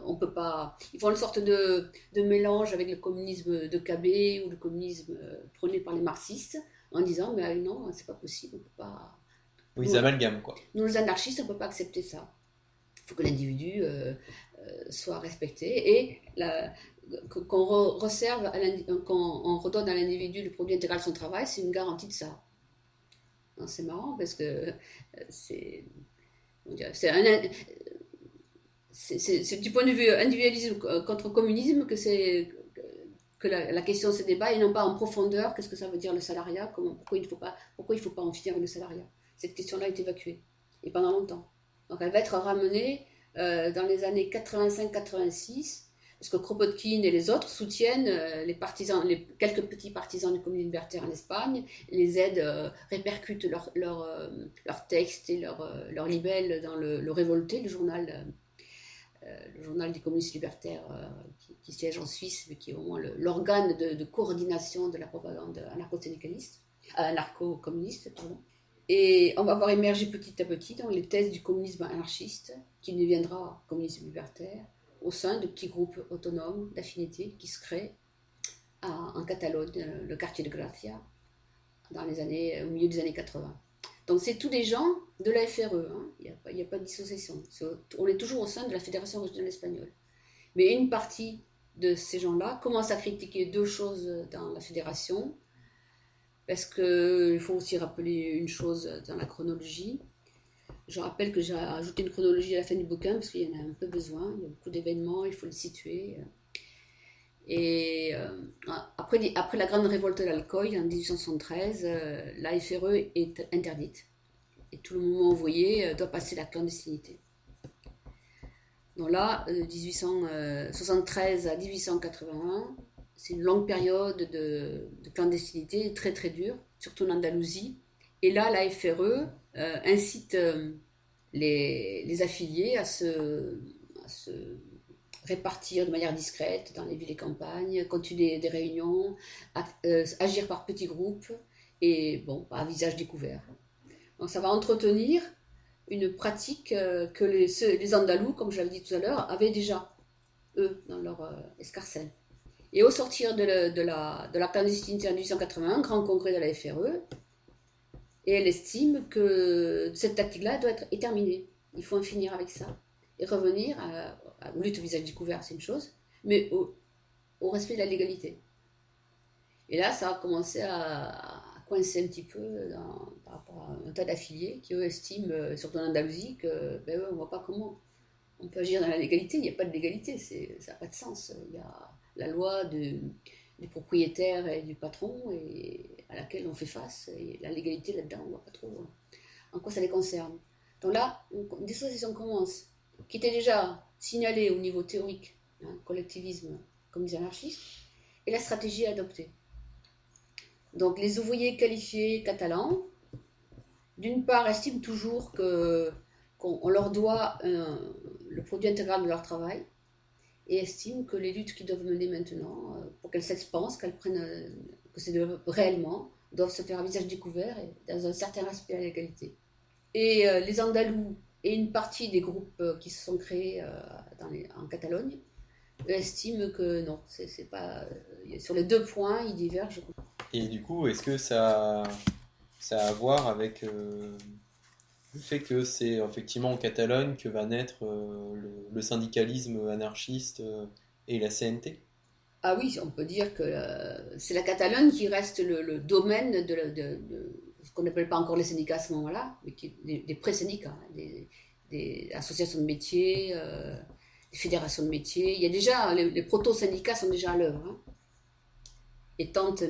S6: on peut pas... Ils font une sorte de mélange avec le communisme de Cabet ou le communisme prôné par les marxistes, en disant, mais non, c'est pas possible, on peut pas...
S5: Oui, ils amalgament, quoi.
S6: Nous, les anarchistes, on peut pas accepter ça. Il faut que l'individu soit respecté, et qu'on redonne à l'individu le produit intégral de son travail, c'est une garantie de ça. C'est marrant parce que c'est du point de vue individualisme contre communisme que la question se débat, et non pas en profondeur qu'est-ce que ça veut dire le salariat, pourquoi il faut pas en finir avec le salariat. Cette question-là est évacuée, et pendant longtemps. Donc elle va être ramenée dans les années 85-86, parce que Kropotkin et les autres soutiennent les quelques petits partisans du communisme libertaire en Espagne, les aident, répercutent leurs textes et leurs libelles dans le Révolté, le journal du communisme libertaire qui siège en Suisse, mais qui est au moins l'organe de coordination de la propagande anarcho-communiste. Et on va voir émerger petit à petit dans les thèses du communisme anarchiste, qui deviendra communisme libertaire, au sein de petits groupes autonomes d'affinités qui se créent en Catalogne, le quartier de Gracia, au milieu des années 80. Donc c'est tous des gens de la FRE, il n'y a pas de dissociation. On est toujours au sein de la Fédération régionale espagnole. Mais une partie de ces gens-là commence à critiquer deux choses dans la fédération, parce qu'il faut aussi rappeler une chose dans la chronologie. Je rappelle que j'ai ajouté une chronologie à la fin du bouquin parce qu'il y en a un peu besoin, il y a beaucoup d'événements, il faut les situer. Et après la grande révolte d'Alcoy en 1873, la FRE est interdite. Et tout le mouvement ouvrier doit passer la clandestinité. Donc là, 1873 à 1881, c'est une longue période de clandestinité très très dure, surtout en Andalousie. Et là, la FRE incite les affiliés à se répartir de manière discrète dans les villes et campagnes, continuer des réunions, agir par petits groupes et à visage découvert. Donc ça va entretenir une pratique que les Andalous, comme je l'avais dit tout à l'heure, avaient déjà, eux, dans leur escarcelle. Et au sortir de la clandestinité en 1881, grand congrès de la FRE, et elle estime que cette tactique-là doit être terminée. Il faut en finir avec ça. Et revenir à lutte au visage découvert, c'est une chose, mais au respect de la légalité. Et là, ça a commencé à coincer un petit peu par rapport à un tas d'affiliés qui, eux, estiment, surtout en Andalousie, que on ne voit pas comment on peut agir dans la légalité. Il n'y a pas de légalité, ça n'a pas de sens. Il y a la loi du propriétaire et du patron et à laquelle on fait face, et la légalité là-dedans, on ne voit pas trop en quoi ça les concerne. Donc là, une dissociation commence, qui était déjà signalée au niveau théorique, collectivisme comme des anarchistes, et la stratégie adoptée. Donc les ouvriers qualifiés catalans, d'une part, estiment toujours qu'on leur doit le produit intégral de leur travail, et estiment que les luttes qu'ils doivent mener maintenant, pour qu'elles s'expansent, que c'est réellement, doivent se faire à visage découvert et dans un certain respect à la légalité. Et les Andalous et une partie des groupes qui se sont créés en Catalogne estiment que non, c'est pas... sur les deux points, ils divergent.
S5: Et du coup, est-ce que ça a à voir avec le fait que c'est effectivement en Catalogne que va naître le syndicalisme anarchiste et la CNT?
S6: Ah oui, on peut dire que c'est la Catalogne qui reste le domaine de ce qu'on n'appelle pas encore les syndicats à ce moment-là, mais des pré-syndicats, hein, des associations de métiers, des fédérations de métiers. Il y a déjà, les proto-syndicats sont déjà à l'œuvre, hein,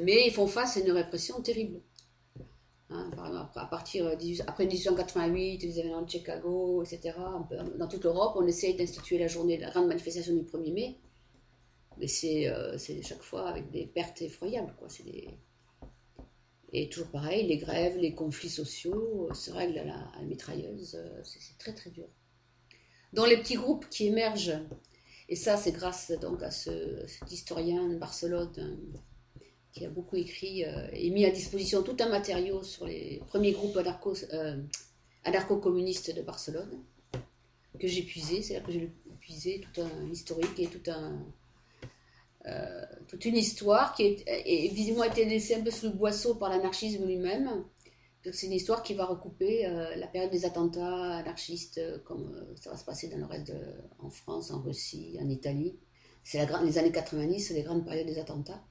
S6: mais ils font face à une répression terrible. Hein, par exemple, après 1888, les événements de Chicago, etc., dans toute l'Europe, on essaye d'instituer la journée de la grande manifestation du 1er mai. Mais c'est chaque fois avec des pertes effroyables, quoi. Et toujours pareil, les grèves, les conflits sociaux se règlent à la mitrailleuse. C'est très très dur. Dans les petits groupes qui émergent, et ça c'est grâce donc à cet historien de Barcelone qui a beaucoup écrit et mis à disposition tout un matériau sur les premiers groupes anarcho-communistes de Barcelone, que j'ai puisé. C'est là que j'ai puisé tout un historique et toute une histoire qui est visiblement été laissée un peu sous le boisseau par l'anarchisme lui-même. Donc c'est une histoire qui va recouper la période des attentats anarchistes, comme ça va se passer dans le reste en France, en Russie, en Italie. C'est les années 90, c'est les grandes périodes des attentats.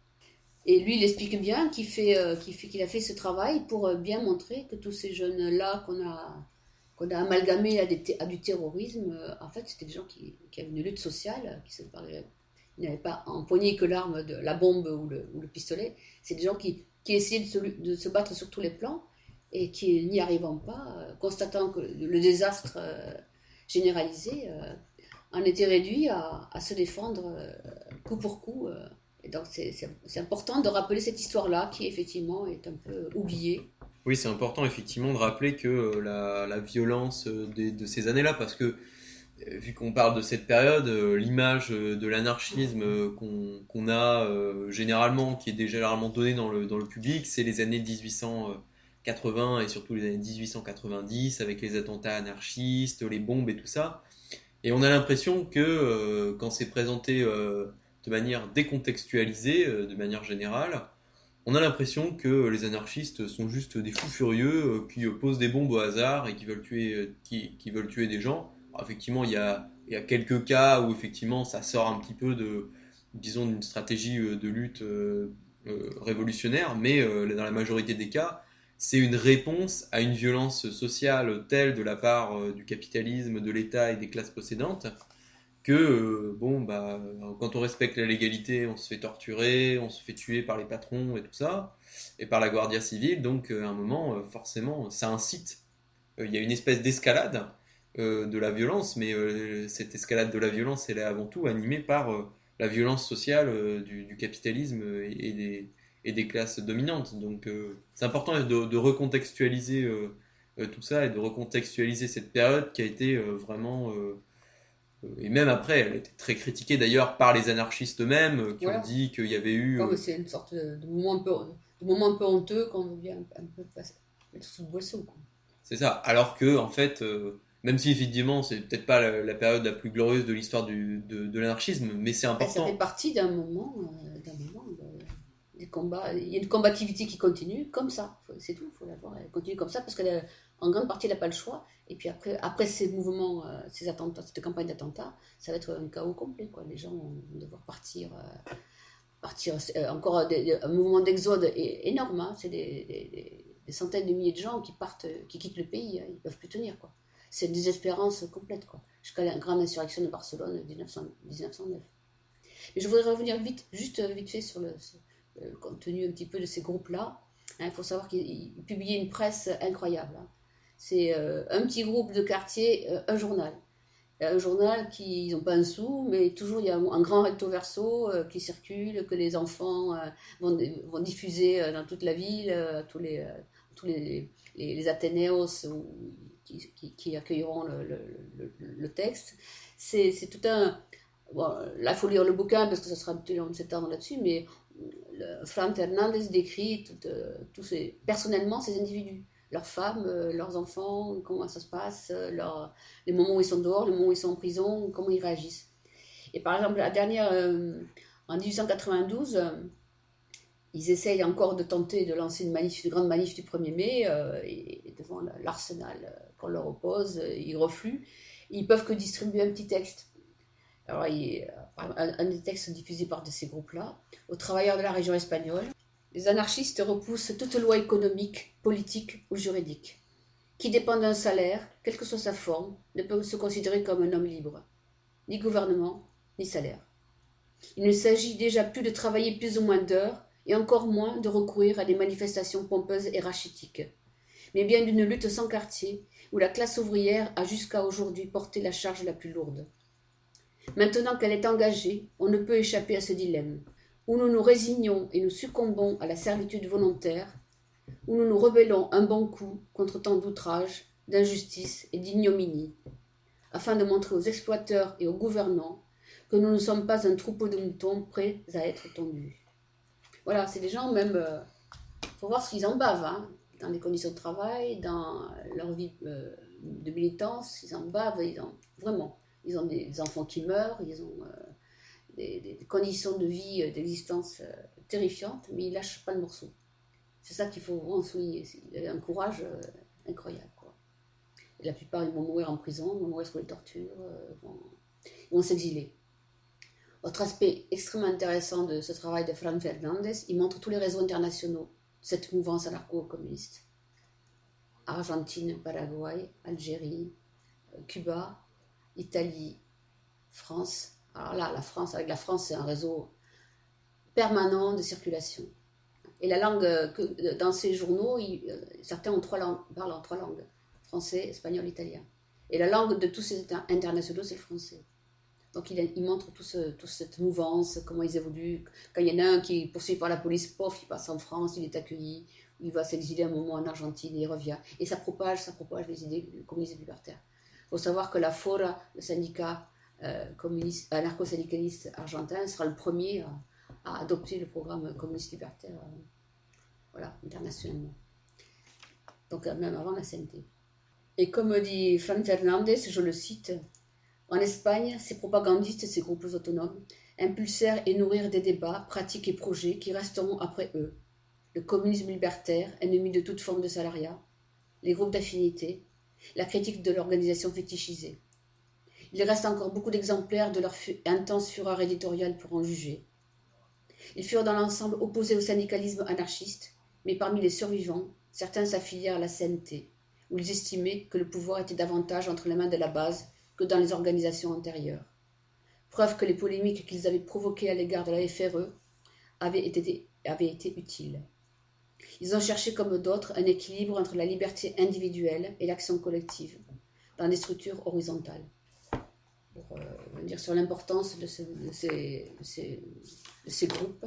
S6: Et lui, il explique bien qu'il a fait ce travail pour bien montrer que tous ces jeunes-là qu'on a amalgamés à du terrorisme, en fait, c'était des gens qui avaient une lutte sociale, ils n'avaient pas empoigné que l'arme, la bombe ou le pistolet. C'est des gens qui essayaient de se battre sur tous les plans et qui, n'y arrivant pas, constatant que le désastre généralisé, en était réduit à se défendre coup pour coup. Et donc c'est important de rappeler cette histoire-là qui effectivement est un peu oubliée.
S5: Oui, c'est important effectivement de rappeler que la violence de ces années-là, parce que vu qu'on parle de cette période, l'image de l'anarchisme qu'on a généralement, qui est généralement donnée dans le public, c'est les années 1880 et surtout les années 1890 avec les attentats anarchistes, les bombes et tout ça. Et on a l'impression que quand c'est présenté de manière décontextualisée, de manière générale, on a l'impression que les anarchistes sont juste des fous furieux qui posent des bombes au hasard et qui veulent tuer des gens. Alors, effectivement, il y a quelques cas où effectivement ça sort un petit peu disons, d'une stratégie de lutte révolutionnaire, mais dans la majorité des cas, c'est une réponse à une violence sociale telle de la part du capitalisme, de l'État et des classes possédantes que quand on respecte la légalité, on se fait torturer, on se fait tuer par les patrons et tout ça, et par la Guardia Civile. Donc à un moment, forcément, ça incite. Il y a une espèce d'escalade de la violence, mais cette escalade de la violence, elle est avant tout animée par la violence sociale du capitalisme et des classes dominantes. Donc c'est important de recontextualiser tout ça et de recontextualiser cette période qui a été vraiment et même après, elle a été très critiquée d'ailleurs par les anarchistes eux-mêmes, qui ont dit qu'il y avait eu...
S6: Comme c'est une sorte de moment un peu honteux qu'on vient un peu mettre sous le boisseau, quoi.
S5: C'est ça, alors que, en fait, même si effectivement, c'est peut-être pas la période la plus glorieuse de l'histoire de l'anarchisme, mais c'est important.
S6: Ça fait partie d'un moment des combats. Il y a une combativité qui continue, comme ça, c'est tout, il faut l'avoir, elle continue comme ça, parce qu'en grande partie, elle n'a pas le choix. Et puis après ces mouvements, ces attentats, cette campagne d'attentats, ça va être un chaos complet, quoi. Les gens vont devoir partir encore un mouvement d'exode énorme, hein. C'est des centaines de milliers de gens qui quittent le pays, hein. Ils ne peuvent plus tenir, quoi. C'est une désespérance complète, quoi, jusqu'à la grande insurrection de Barcelone de 1909. Mais je voudrais revenir juste vite fait sur le contenu un petit peu de ces groupes-là. Il faut savoir qu'ils publiaient une presse incroyable, hein. C'est un petit groupe de quartier, un journal. Un journal qui, ils n'ont pas un sou, mais toujours il y a un grand recto verso qui circule, que les enfants vont diffuser dans toute la ville, tous les Athénéos qui accueilleront le texte. C'est tout un... Bon, là, il faut lire le bouquin parce que ça sera plus long de s'étendre là-dessus, mais Fran Fernandez décrit personnellement ces individus, leurs femmes, leurs enfants, comment ça se passe, les moments où ils sont dehors, les moments où ils sont en prison, comment ils réagissent. Et par exemple, la dernière, en 1892, ils essayent encore de tenter de lancer une grande manif du 1er mai, et devant l'arsenal qu'on leur oppose, ils refluent. Ils peuvent que distribuer un petit texte. Alors, un des textes diffusés par de ces groupes-là, aux travailleurs de la région espagnole, les anarchistes repoussent toute loi économique, politique ou juridique. Qui dépend d'un salaire, quelle que soit sa forme, ne peut se considérer comme un homme libre. Ni gouvernement, ni salaire. Il ne s'agit déjà plus de travailler plus ou moins d'heures, et encore moins de recourir à des manifestations pompeuses et rachitiques, mais bien d'une lutte sans quartier, où la classe ouvrière a jusqu'à aujourd'hui porté la charge la plus lourde. Maintenant qu'elle est engagée, on ne peut échapper à ce dilemme, où nous nous résignons et nous succombons à la servitude volontaire, où nous nous rebellons un bon coup contre tant d'outrages, d'injustices et d'ignominies, afin de montrer aux exploiteurs et aux gouvernants que nous ne sommes pas un troupeau de moutons prêts à être tondus. Voilà, c'est des gens même, faut voir ce qu'ils en bavent, hein, dans les conditions de travail, dans leur vie de militance, ils en bavent, ils ont des enfants qui meurent, ils ont des conditions de vie, d'existence terrifiantes, mais ils lâchent pas le morceau. C'est ça qu'il faut vraiment souligner, il y a un courage incroyable, quoi. Et la plupart, ils vont mourir en prison, ils vont mourir sous les tortures, ils vont s'exiler. Autre aspect extrêmement intéressant de ce travail de Fran Fernandez, il montre tous les réseaux internationaux de cette mouvance anarcho-communiste. Argentine, Paraguay, Algérie, Cuba, Italie, France. Alors là, avec la France, c'est un réseau permanent de circulation. Et la langue, dans ces journaux, certains parlent en 3 langues, français, espagnol, italien. Et la langue de tous ces internationaux, c'est le français. Donc il montre toute cette mouvance, comment ils évoluent. Quand il y en a un qui est poursuivi par la police, pof, il passe en France, il est accueilli, il va s'exiler un moment en Argentine et il revient. Et ça propage les idées du communisme libertaire. Il faut savoir que la FORA, le syndicat anarcho-syndicaliste argentin, sera le premier à adopter le programme communiste libertaire internationalement. Donc même avant la CNT. Et comme dit Fran Fernandez, je le cite, en Espagne, ces propagandistes et ces groupes autonomes impulsèrent et nourrirent des débats, pratiques et projets qui resteront après eux. Le communisme libertaire, ennemi de toute forme de salariat, les groupes d'affinité, la critique de l'organisation fétichisée. Il reste encore beaucoup d'exemplaires de leur intense fureur éditoriale pour en juger. Ils furent dans l'ensemble opposés au syndicalisme anarchiste, mais parmi les survivants, certains s'affilièrent à la CNT, où ils estimaient que le pouvoir était davantage entre les mains de la base que dans les organisations antérieures. Preuve que les polémiques qu'ils avaient provoquées à l'égard de la FRE avaient été utiles. Ils ont cherché, comme d'autres, un équilibre entre la liberté individuelle et l'action collective, dans des structures horizontales. Pour dire sur l'importance de ces groupes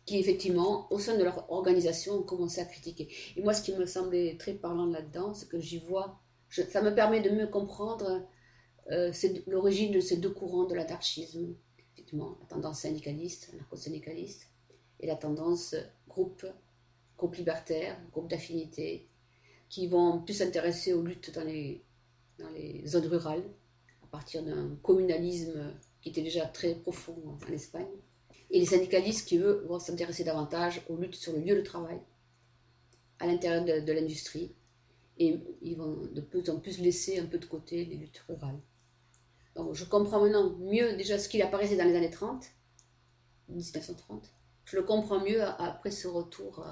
S6: qui, effectivement, au sein de leur organisation, ont commencé à critiquer. Et moi, ce qui me semblait très parlant là-dedans, c'est que ça me permet de mieux comprendre c'est l'origine de ces 2 courants de l'anarchisme, effectivement, la tendance syndicaliste, anarcho-syndicaliste, et la tendance groupe libertaire, groupe d'affinité, qui vont plus s'intéresser aux luttes dans les zones rurales, à partir d'un communalisme qui était déjà très profond en Espagne, et les syndicalistes qui, eux, vont s'intéresser davantage aux luttes sur le lieu de travail, à l'intérieur de l'industrie, et ils vont de plus en plus laisser un peu de côté les luttes rurales. Donc je comprends maintenant mieux déjà ce qu'il apparaissait dans les années 30, 1930. Je le comprends mieux après ce retour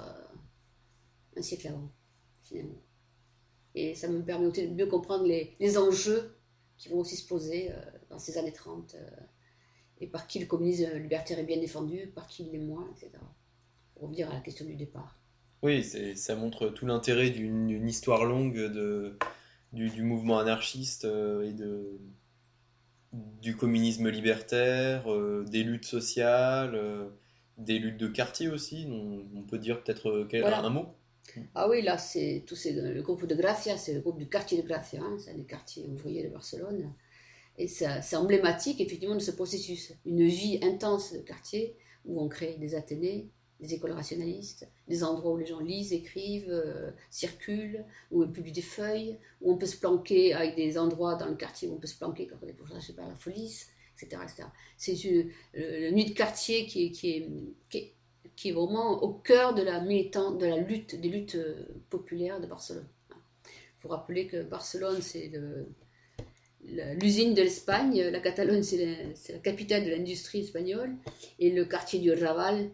S6: un siècle avant, finalement. Et ça me permet aussi de mieux comprendre les enjeux qui vont aussi se poser dans ces années 30, et par qui le communisme libertaire est bien défendu, par qui il l'est moins, etc. Pour revenir à la question du départ.
S5: Oui, ça montre tout l'intérêt d'une histoire longue du mouvement anarchiste et du communisme libertaire, des luttes sociales, des luttes de quartier aussi. On peut dire peut-être un mot.
S6: Ah oui, là, le groupe de Gracia, c'est le groupe du quartier de Gracia, hein, c'est un des quartiers ouvriers de Barcelone. Et c'est emblématique, effectivement, de ce processus. Une vie intense de quartier, où on crée des athénés, des écoles rationalistes, des endroits où les gens lisent, écrivent, circulent, où on publie des feuilles, où on peut se planquer, avec des endroits dans le quartier où on peut se planquer quand on est pourchassé par la police, etc. C'est une nuit de quartier qui est vraiment au cœur de la lutte, des luttes populaires de Barcelone. Il faut rappeler que Barcelone, c'est l'usine de l'Espagne. La Catalogne, c'est la capitale de l'industrie espagnole. Et le quartier du Raval,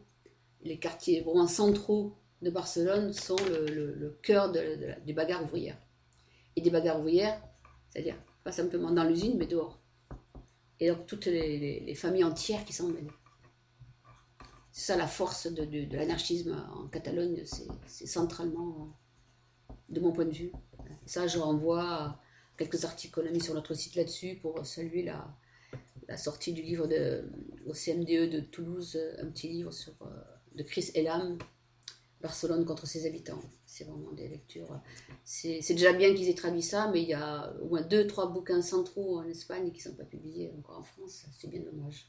S6: les quartiers vraiment centraux de Barcelone, sont le cœur des bagarres ouvrières. Et des bagarres ouvrières, c'est-à-dire pas simplement dans l'usine, mais dehors. Et donc toutes les familles entières qui s'en mêlent. C'est ça la force de l'anarchisme en Catalogne, c'est centralement, de mon point de vue. Ça, je renvoie à quelques articles qu'on a mis sur notre site là-dessus pour saluer la sortie du livre au CMDE de Toulouse, un petit livre de Chris Elam, Barcelone contre ses habitants. C'est vraiment des lectures. C'est déjà bien qu'ils aient traduit ça, mais il y a au moins 2-3 bouquins centraux en Espagne qui ne sont pas publiés encore en France. C'est bien dommage.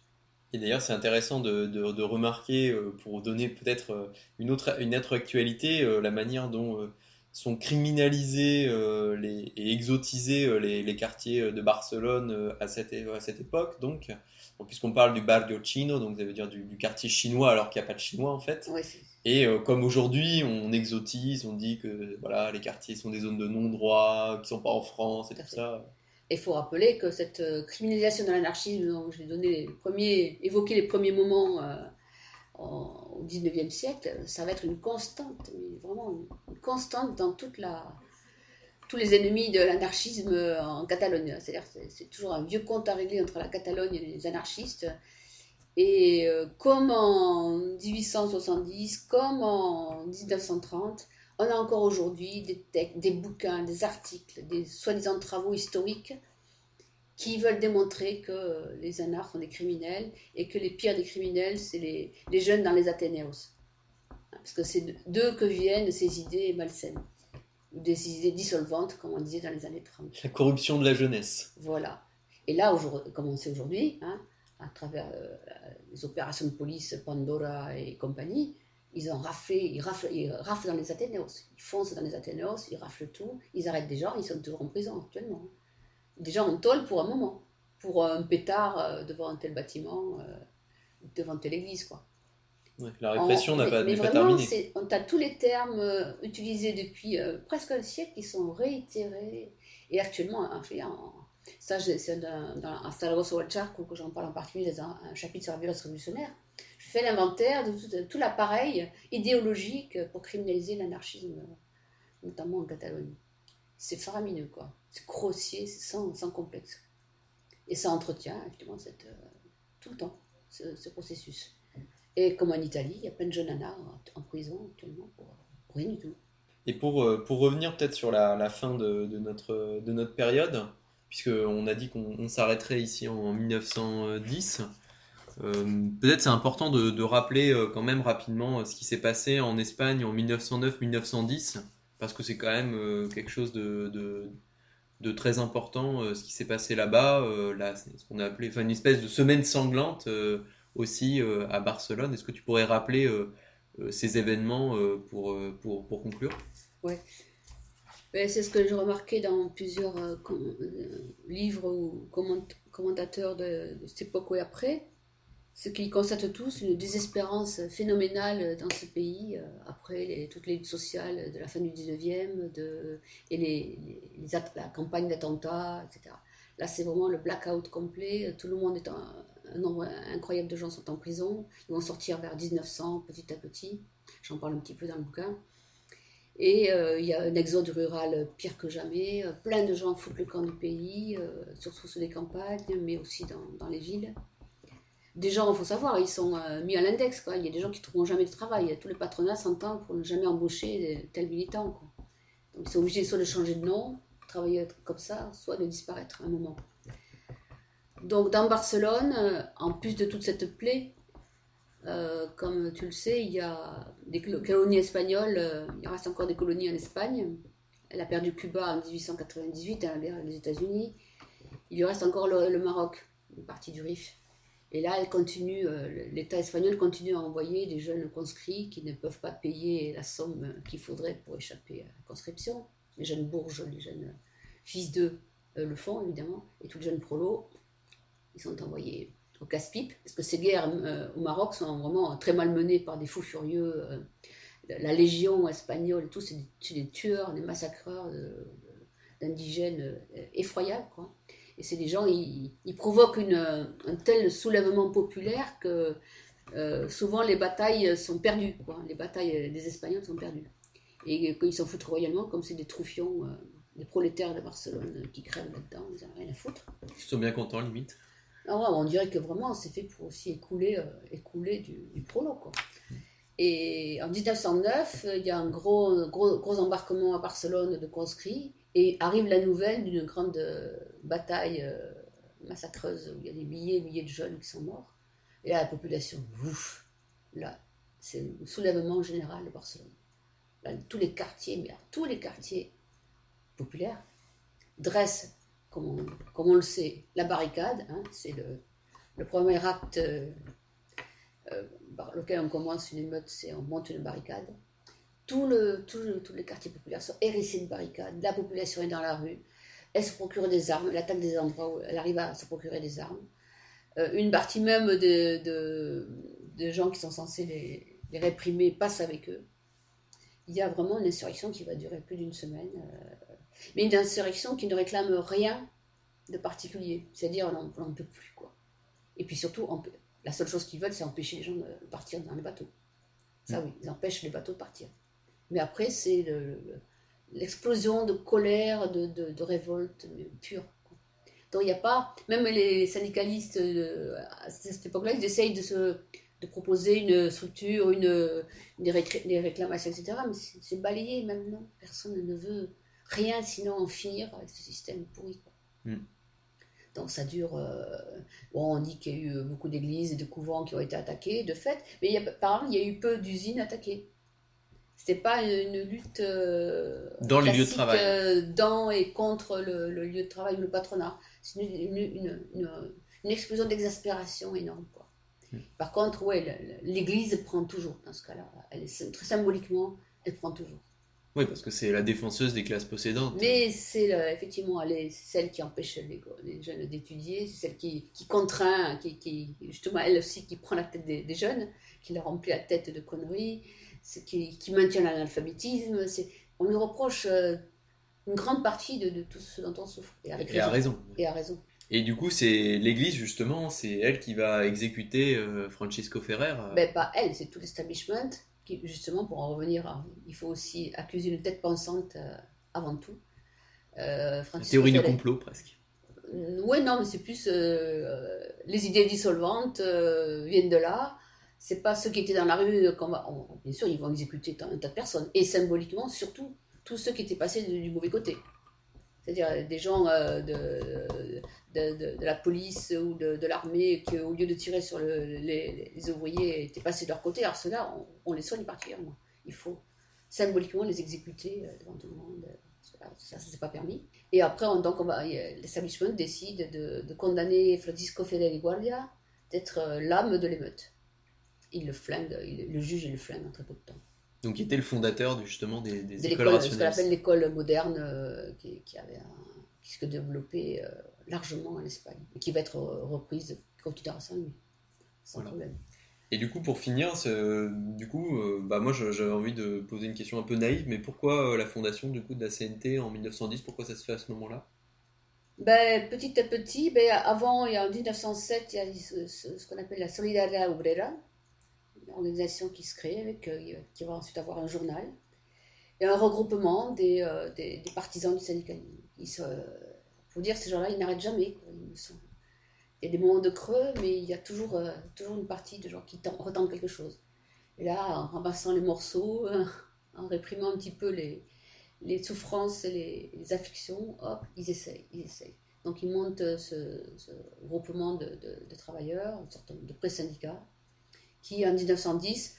S5: Et d'ailleurs, c'est intéressant de remarquer, pour donner peut-être une autre actualité, la manière dont sont criminalisés et exotisés les quartiers de Barcelone à cette époque, donc. Bon, puisqu'on parle du barrio chino, donc ça veut dire du quartier chinois alors qu'il n'y a pas de chinois en fait.
S6: Ouais,
S5: Et comme aujourd'hui, on exotise, on dit que voilà, les quartiers sont des zones de non-droit, qui ne sont pas en France et tout ça.
S6: Et il faut rappeler que cette criminalisation de l'anarchisme dont j'ai évoqué les premiers moments au XIXe siècle, ça va être une constante, mais vraiment une constante dans tous les ennemis de l'anarchisme en Catalogne. C'est-à-dire que c'est toujours un vieux compte à régler entre la Catalogne et les anarchistes. Et comme en 1870, comme en 1930, on a encore aujourd'hui des textes, des bouquins, des articles, des soi-disant travaux historiques qui veulent démontrer que les anarches sont des criminels et que les pires des criminels, c'est les jeunes dans les Athénéos. Parce que c'est d'eux que viennent ces idées malsaines, ou des idées dissolvantes, comme on disait dans les années 30.
S5: La corruption de la jeunesse.
S6: Voilà. Et là, comme on sait aujourd'hui, à travers les opérations de police, Pandora et compagnie, ils raflent dans les Athénéos. Ils foncent dans les Athénéos, ils raflent tout, ils arrêtent des gens, ils sont toujours en prison actuellement. Des gens en tôle pour un moment, pour un pétard devant un tel bâtiment, devant telle église, quoi.
S5: Ouais, la répression n'est pas terminée.
S6: On a tous les termes utilisés depuis presque un siècle qui sont réitérés et actuellement ça, c'est dans Astaroso Walcharco que j'en parle en particulier dans un chapitre sur la violence révolutionnaire. Je fais l'inventaire de tout l'appareil idéologique pour criminaliser l'anarchisme, notamment en Catalogne. C'est faramineux, quoi. C'est grossier, c'est sans complexe. Et ça entretient, effectivement, tout le temps, ce processus. Et comme en Italie, il y a plein de jeunes nanas en prison actuellement pour rien du tout.
S5: Et pour revenir peut-être sur la fin de notre période, puisqu'on a dit qu'on s'arrêterait ici en 1910, peut-être c'est important de rappeler quand même rapidement ce qui s'est passé en Espagne en 1909-1910, parce que c'est quand même quelque chose de très important, ce qui s'est passé là-bas, là, c'est ce qu'on a appelé une espèce de semaine sanglante aussi à Barcelone. Est-ce que tu pourrais rappeler ces événements pour conclure?
S6: Ouais. C'est ce que j'ai remarqué dans plusieurs livres ou commentateurs de cette époque et après. C'est qu'ils constatent tous une désespérance phénoménale dans ce pays après toutes les luttes sociales de la fin du 19e et la campagne d'attentats, etc. Là, c'est vraiment le blackout complet. Tout le monde un nombre incroyable de gens sont en prison. Ils vont sortir vers 1900 petit à petit. J'en parle un petit peu dans le bouquin. Et il y a un exode rural pire que jamais. Plein de gens foutent le camp du pays, surtout sur les campagnes, mais aussi dans les villes. Des gens, il faut savoir, ils sont mis à l'index, quoi. Il y a des gens qui ne trouveront jamais de travail. Tous les patronats s'entendent pour ne jamais embaucher tels militants, quoi. Donc ils sont obligés soit de changer de nom, travailler comme ça, soit de disparaître à un moment. Donc dans Barcelone, en plus de toute cette plaie, comme tu le sais, il y a des colonies espagnoles, il reste encore des colonies en Espagne. Elle a perdu Cuba en 1898, dans la guerre des États-Unis. Il lui reste encore le Maroc, une partie du Rif. Et là, l'État espagnol continue à envoyer des jeunes conscrits qui ne peuvent pas payer la somme qu'il faudrait pour échapper à la conscription. Les jeunes bourges, les jeunes fils d'eux le font, évidemment. Et tous les jeunes prolos, ils sont envoyés au casse-pipe. Parce que ces guerres au Maroc sont vraiment très mal menées par des fous furieux. La Légion espagnole, et tout, c'est des tueurs, des massacreurs d'indigènes effroyables, quoi. Et c'est des gens, ils provoquent un tel soulèvement populaire que souvent les batailles sont perdues, quoi. Les batailles des Espagnols sont perdues. Et quand ils s'en foutent royalement, comme c'est des troufions, des prolétaires de Barcelone qui crèvent là-dedans, ils n'ont rien à foutre.
S5: Ils sont bien contents, limite.
S6: Alors, on dirait que vraiment c'est fait pour aussi écouler du prolo, quoi. Et en 1909, il y a un gros embarquement à Barcelone de conscrits et arrive la nouvelle d'une grande bataille massacreuse où il y a des milliers et milliers de jeunes qui sont morts. Et là, la population, ouf, là, c'est le soulèvement général de Barcelone. Là, tous les quartiers populaires dressent, comme on le sait, la barricade. Hein, c'est le premier acte par lequel on commence une émeute, c'est on monte une barricade. Tous les quartiers populaires sont hérissés de barricades. La population est dans la rue. Elle se procure des armes. Elle attaque des endroits où elle arrive à se procurer des armes. Une partie même de gens qui sont censés les réprimer passe avec eux. Il y a vraiment une insurrection qui va durer plus d'une semaine. Mais une insurrection qui ne réclame rien de particulier. C'est-à-dire, on n'en peut plus, quoi. Et puis surtout, la seule chose qu'ils veulent, c'est empêcher les gens de partir dans les bateaux. Ça, oui, ils empêchent les bateaux de partir. Mais après, c'est l'explosion de colère, de révolte pure. Donc, il n'y a pas... Même les syndicalistes, à cette époque-là, ils essayent de proposer une structure, des réclamations, etc. Mais c'est balayé maintenant. Personne ne veut rien sinon en finir avec ce système pourri, quoi. Donc ça dure... bon, on dit qu'il y a eu beaucoup d'églises et de couvents qui ont été attaqués, de fait, mais par exemple, il y a eu peu d'usines attaquées. C'était pas une lutte
S5: dans les lieux de travail.
S6: Dans et contre le lieu de travail ou le patronat. C'est une explosion d'exaspération énorme, quoi. Par contre, ouais, l'église prend toujours, dans ce cas-là. Très symboliquement, elle prend toujours.
S5: Oui, parce que c'est la défenseuse des classes possédantes.
S6: Mais c'est effectivement celle qui empêche les jeunes d'étudier, c'est celle qui contraint, qui justement elle aussi qui prend la tête des jeunes, qui leur remplit la tête de conneries, qui maintient l'analphabétisme. On lui reproche une grande partie de tout ce dont on souffre.
S5: Et à raison.
S6: Et à raison.
S5: Et du coup, c'est l'église, justement, c'est elle qui va exécuter Francisco Ferrer.
S6: Ben, pas elle, c'est tout l'establishment. Justement, pour en revenir, il faut aussi accuser une tête pensante avant tout.
S5: Théorie du complot, presque.
S6: Oui, non, mais c'est plus les idées dissolvantes viennent de là. C'est pas ceux qui étaient dans la rue bien sûr, ils vont exécuter un tas de personnes. Et symboliquement, surtout, tous ceux qui étaient passés du mauvais côté. C'est-à-dire des gens de la police ou de l'armée qui, au lieu de tirer sur les ouvriers, étaient passés de leur côté. Alors ceux-là, on les soigne particulièrement. Il faut symboliquement les exécuter devant tout le monde. Ça c'est pas permis. Et après, l'establishment décide de condamner Francisco Ferrer y Guardia d'être l'âme de l'émeute. Il le flingue, le juge et le flingue en très peu de temps.
S5: Donc, il était le fondateur justement des écoles
S6: rationalistes. Ce qu'on appelle l'école moderne qui se développait largement en Espagne et qui va être reprise, qui continuera sans lui, sans problème.
S5: Et du coup, pour finir, moi j'avais envie de poser une question un peu naïve, mais pourquoi la fondation de la CNT en 1910, pourquoi ça se fait à ce moment-là ?
S6: Petit à petit, avant, en 1907, il y a ce qu'on appelle la Solidaridad Obrera, une organisation qui se crée, qui va ensuite avoir un journal, et un regroupement des partisans du syndicalisme. Il faut dire, ces gens-là, ils n'arrêtent jamais, quoi. Il y a des moments de creux, mais il y a toujours une partie de gens qui retentent quelque chose. Et là, en ramassant les morceaux, en réprimant un petit peu les souffrances et les afflictions, hop, ils essayent. Donc ils montent ce groupement de travailleurs, une sorte de pré-syndicat, qui en 1910,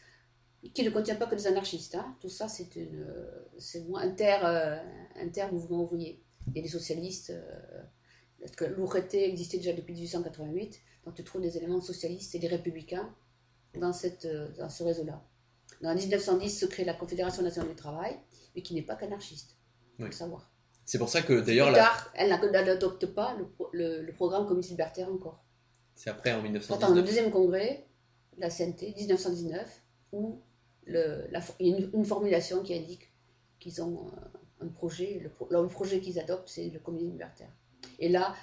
S6: qui ne contient pas que des anarchistes. Hein. Tout ça, c'est inter-mouvement ouvrier. Il y a des socialistes, l'UGT existait déjà depuis 1888, donc tu trouves des éléments socialistes et des républicains dans ce réseau-là. En 1910 se crée la Confédération nationale du travail, mais qui n'est pas qu'anarchiste, il faut le savoir.
S5: C'est pour ça que d'ailleurs...
S6: Plus tard, elle n'adopte pas le programme communiste libertaire encore.
S5: C'est après, en 1919.
S6: Pourtant, le deuxième congrès, la CNT, 1919, où il y a une formulation qui indique qu'ils ont un projet, le projet qu'ils adoptent, c'est le communisme libertaire. Et là,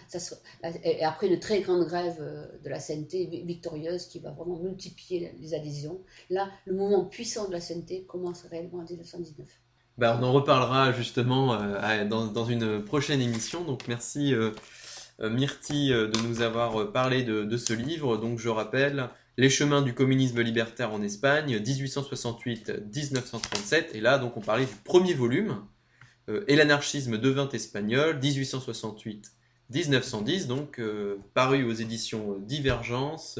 S6: et après une très grande grève de la CNT victorieuse qui va vraiment multiplier les adhésions, là, le mouvement puissant de la CNT commence réellement en 1919.
S5: On en reparlera justement dans une prochaine émission. Donc merci Myrtille de nous avoir parlé de ce livre. Donc je rappelle, Les chemins du communisme libertaire en Espagne, 1868-1937. Et là, donc on parlait du premier volume, Et l'anarchisme devint espagnol, 1868-1910, donc paru aux éditions Divergence.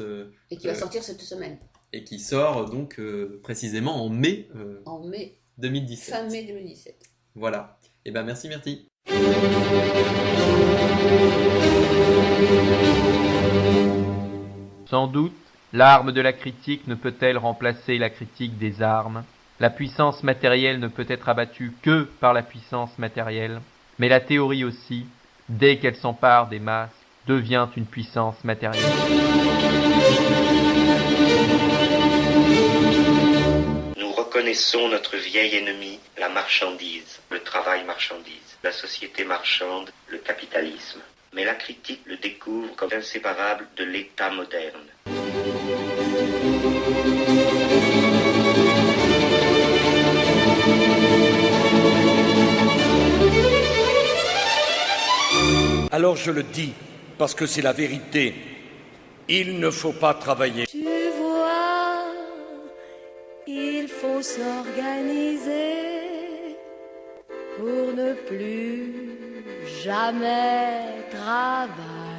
S6: Et qui va sortir cette semaine.
S5: Et qui sort donc précisément en mai,
S6: en mai
S5: 2017.
S6: Fin mai 2017.
S5: Voilà. Et merci Myrtille.
S1: Sans doute, l'arme de la critique ne peut-elle remplacer la critique des armes. La puissance matérielle ne peut être abattue que par la puissance matérielle, mais la théorie aussi, dès qu'elle s'empare des masses, devient une puissance matérielle.
S2: Nous reconnaissons notre vieil ennemi, la marchandise, le travail marchandise, la société marchande, le capitalisme. Mais la critique le découvre comme inséparable de l'État moderne.
S3: Alors je le dis, parce que c'est la vérité. Il ne faut pas travailler.
S4: Tu vois, il faut s'organiser pour ne plus jamais travailler.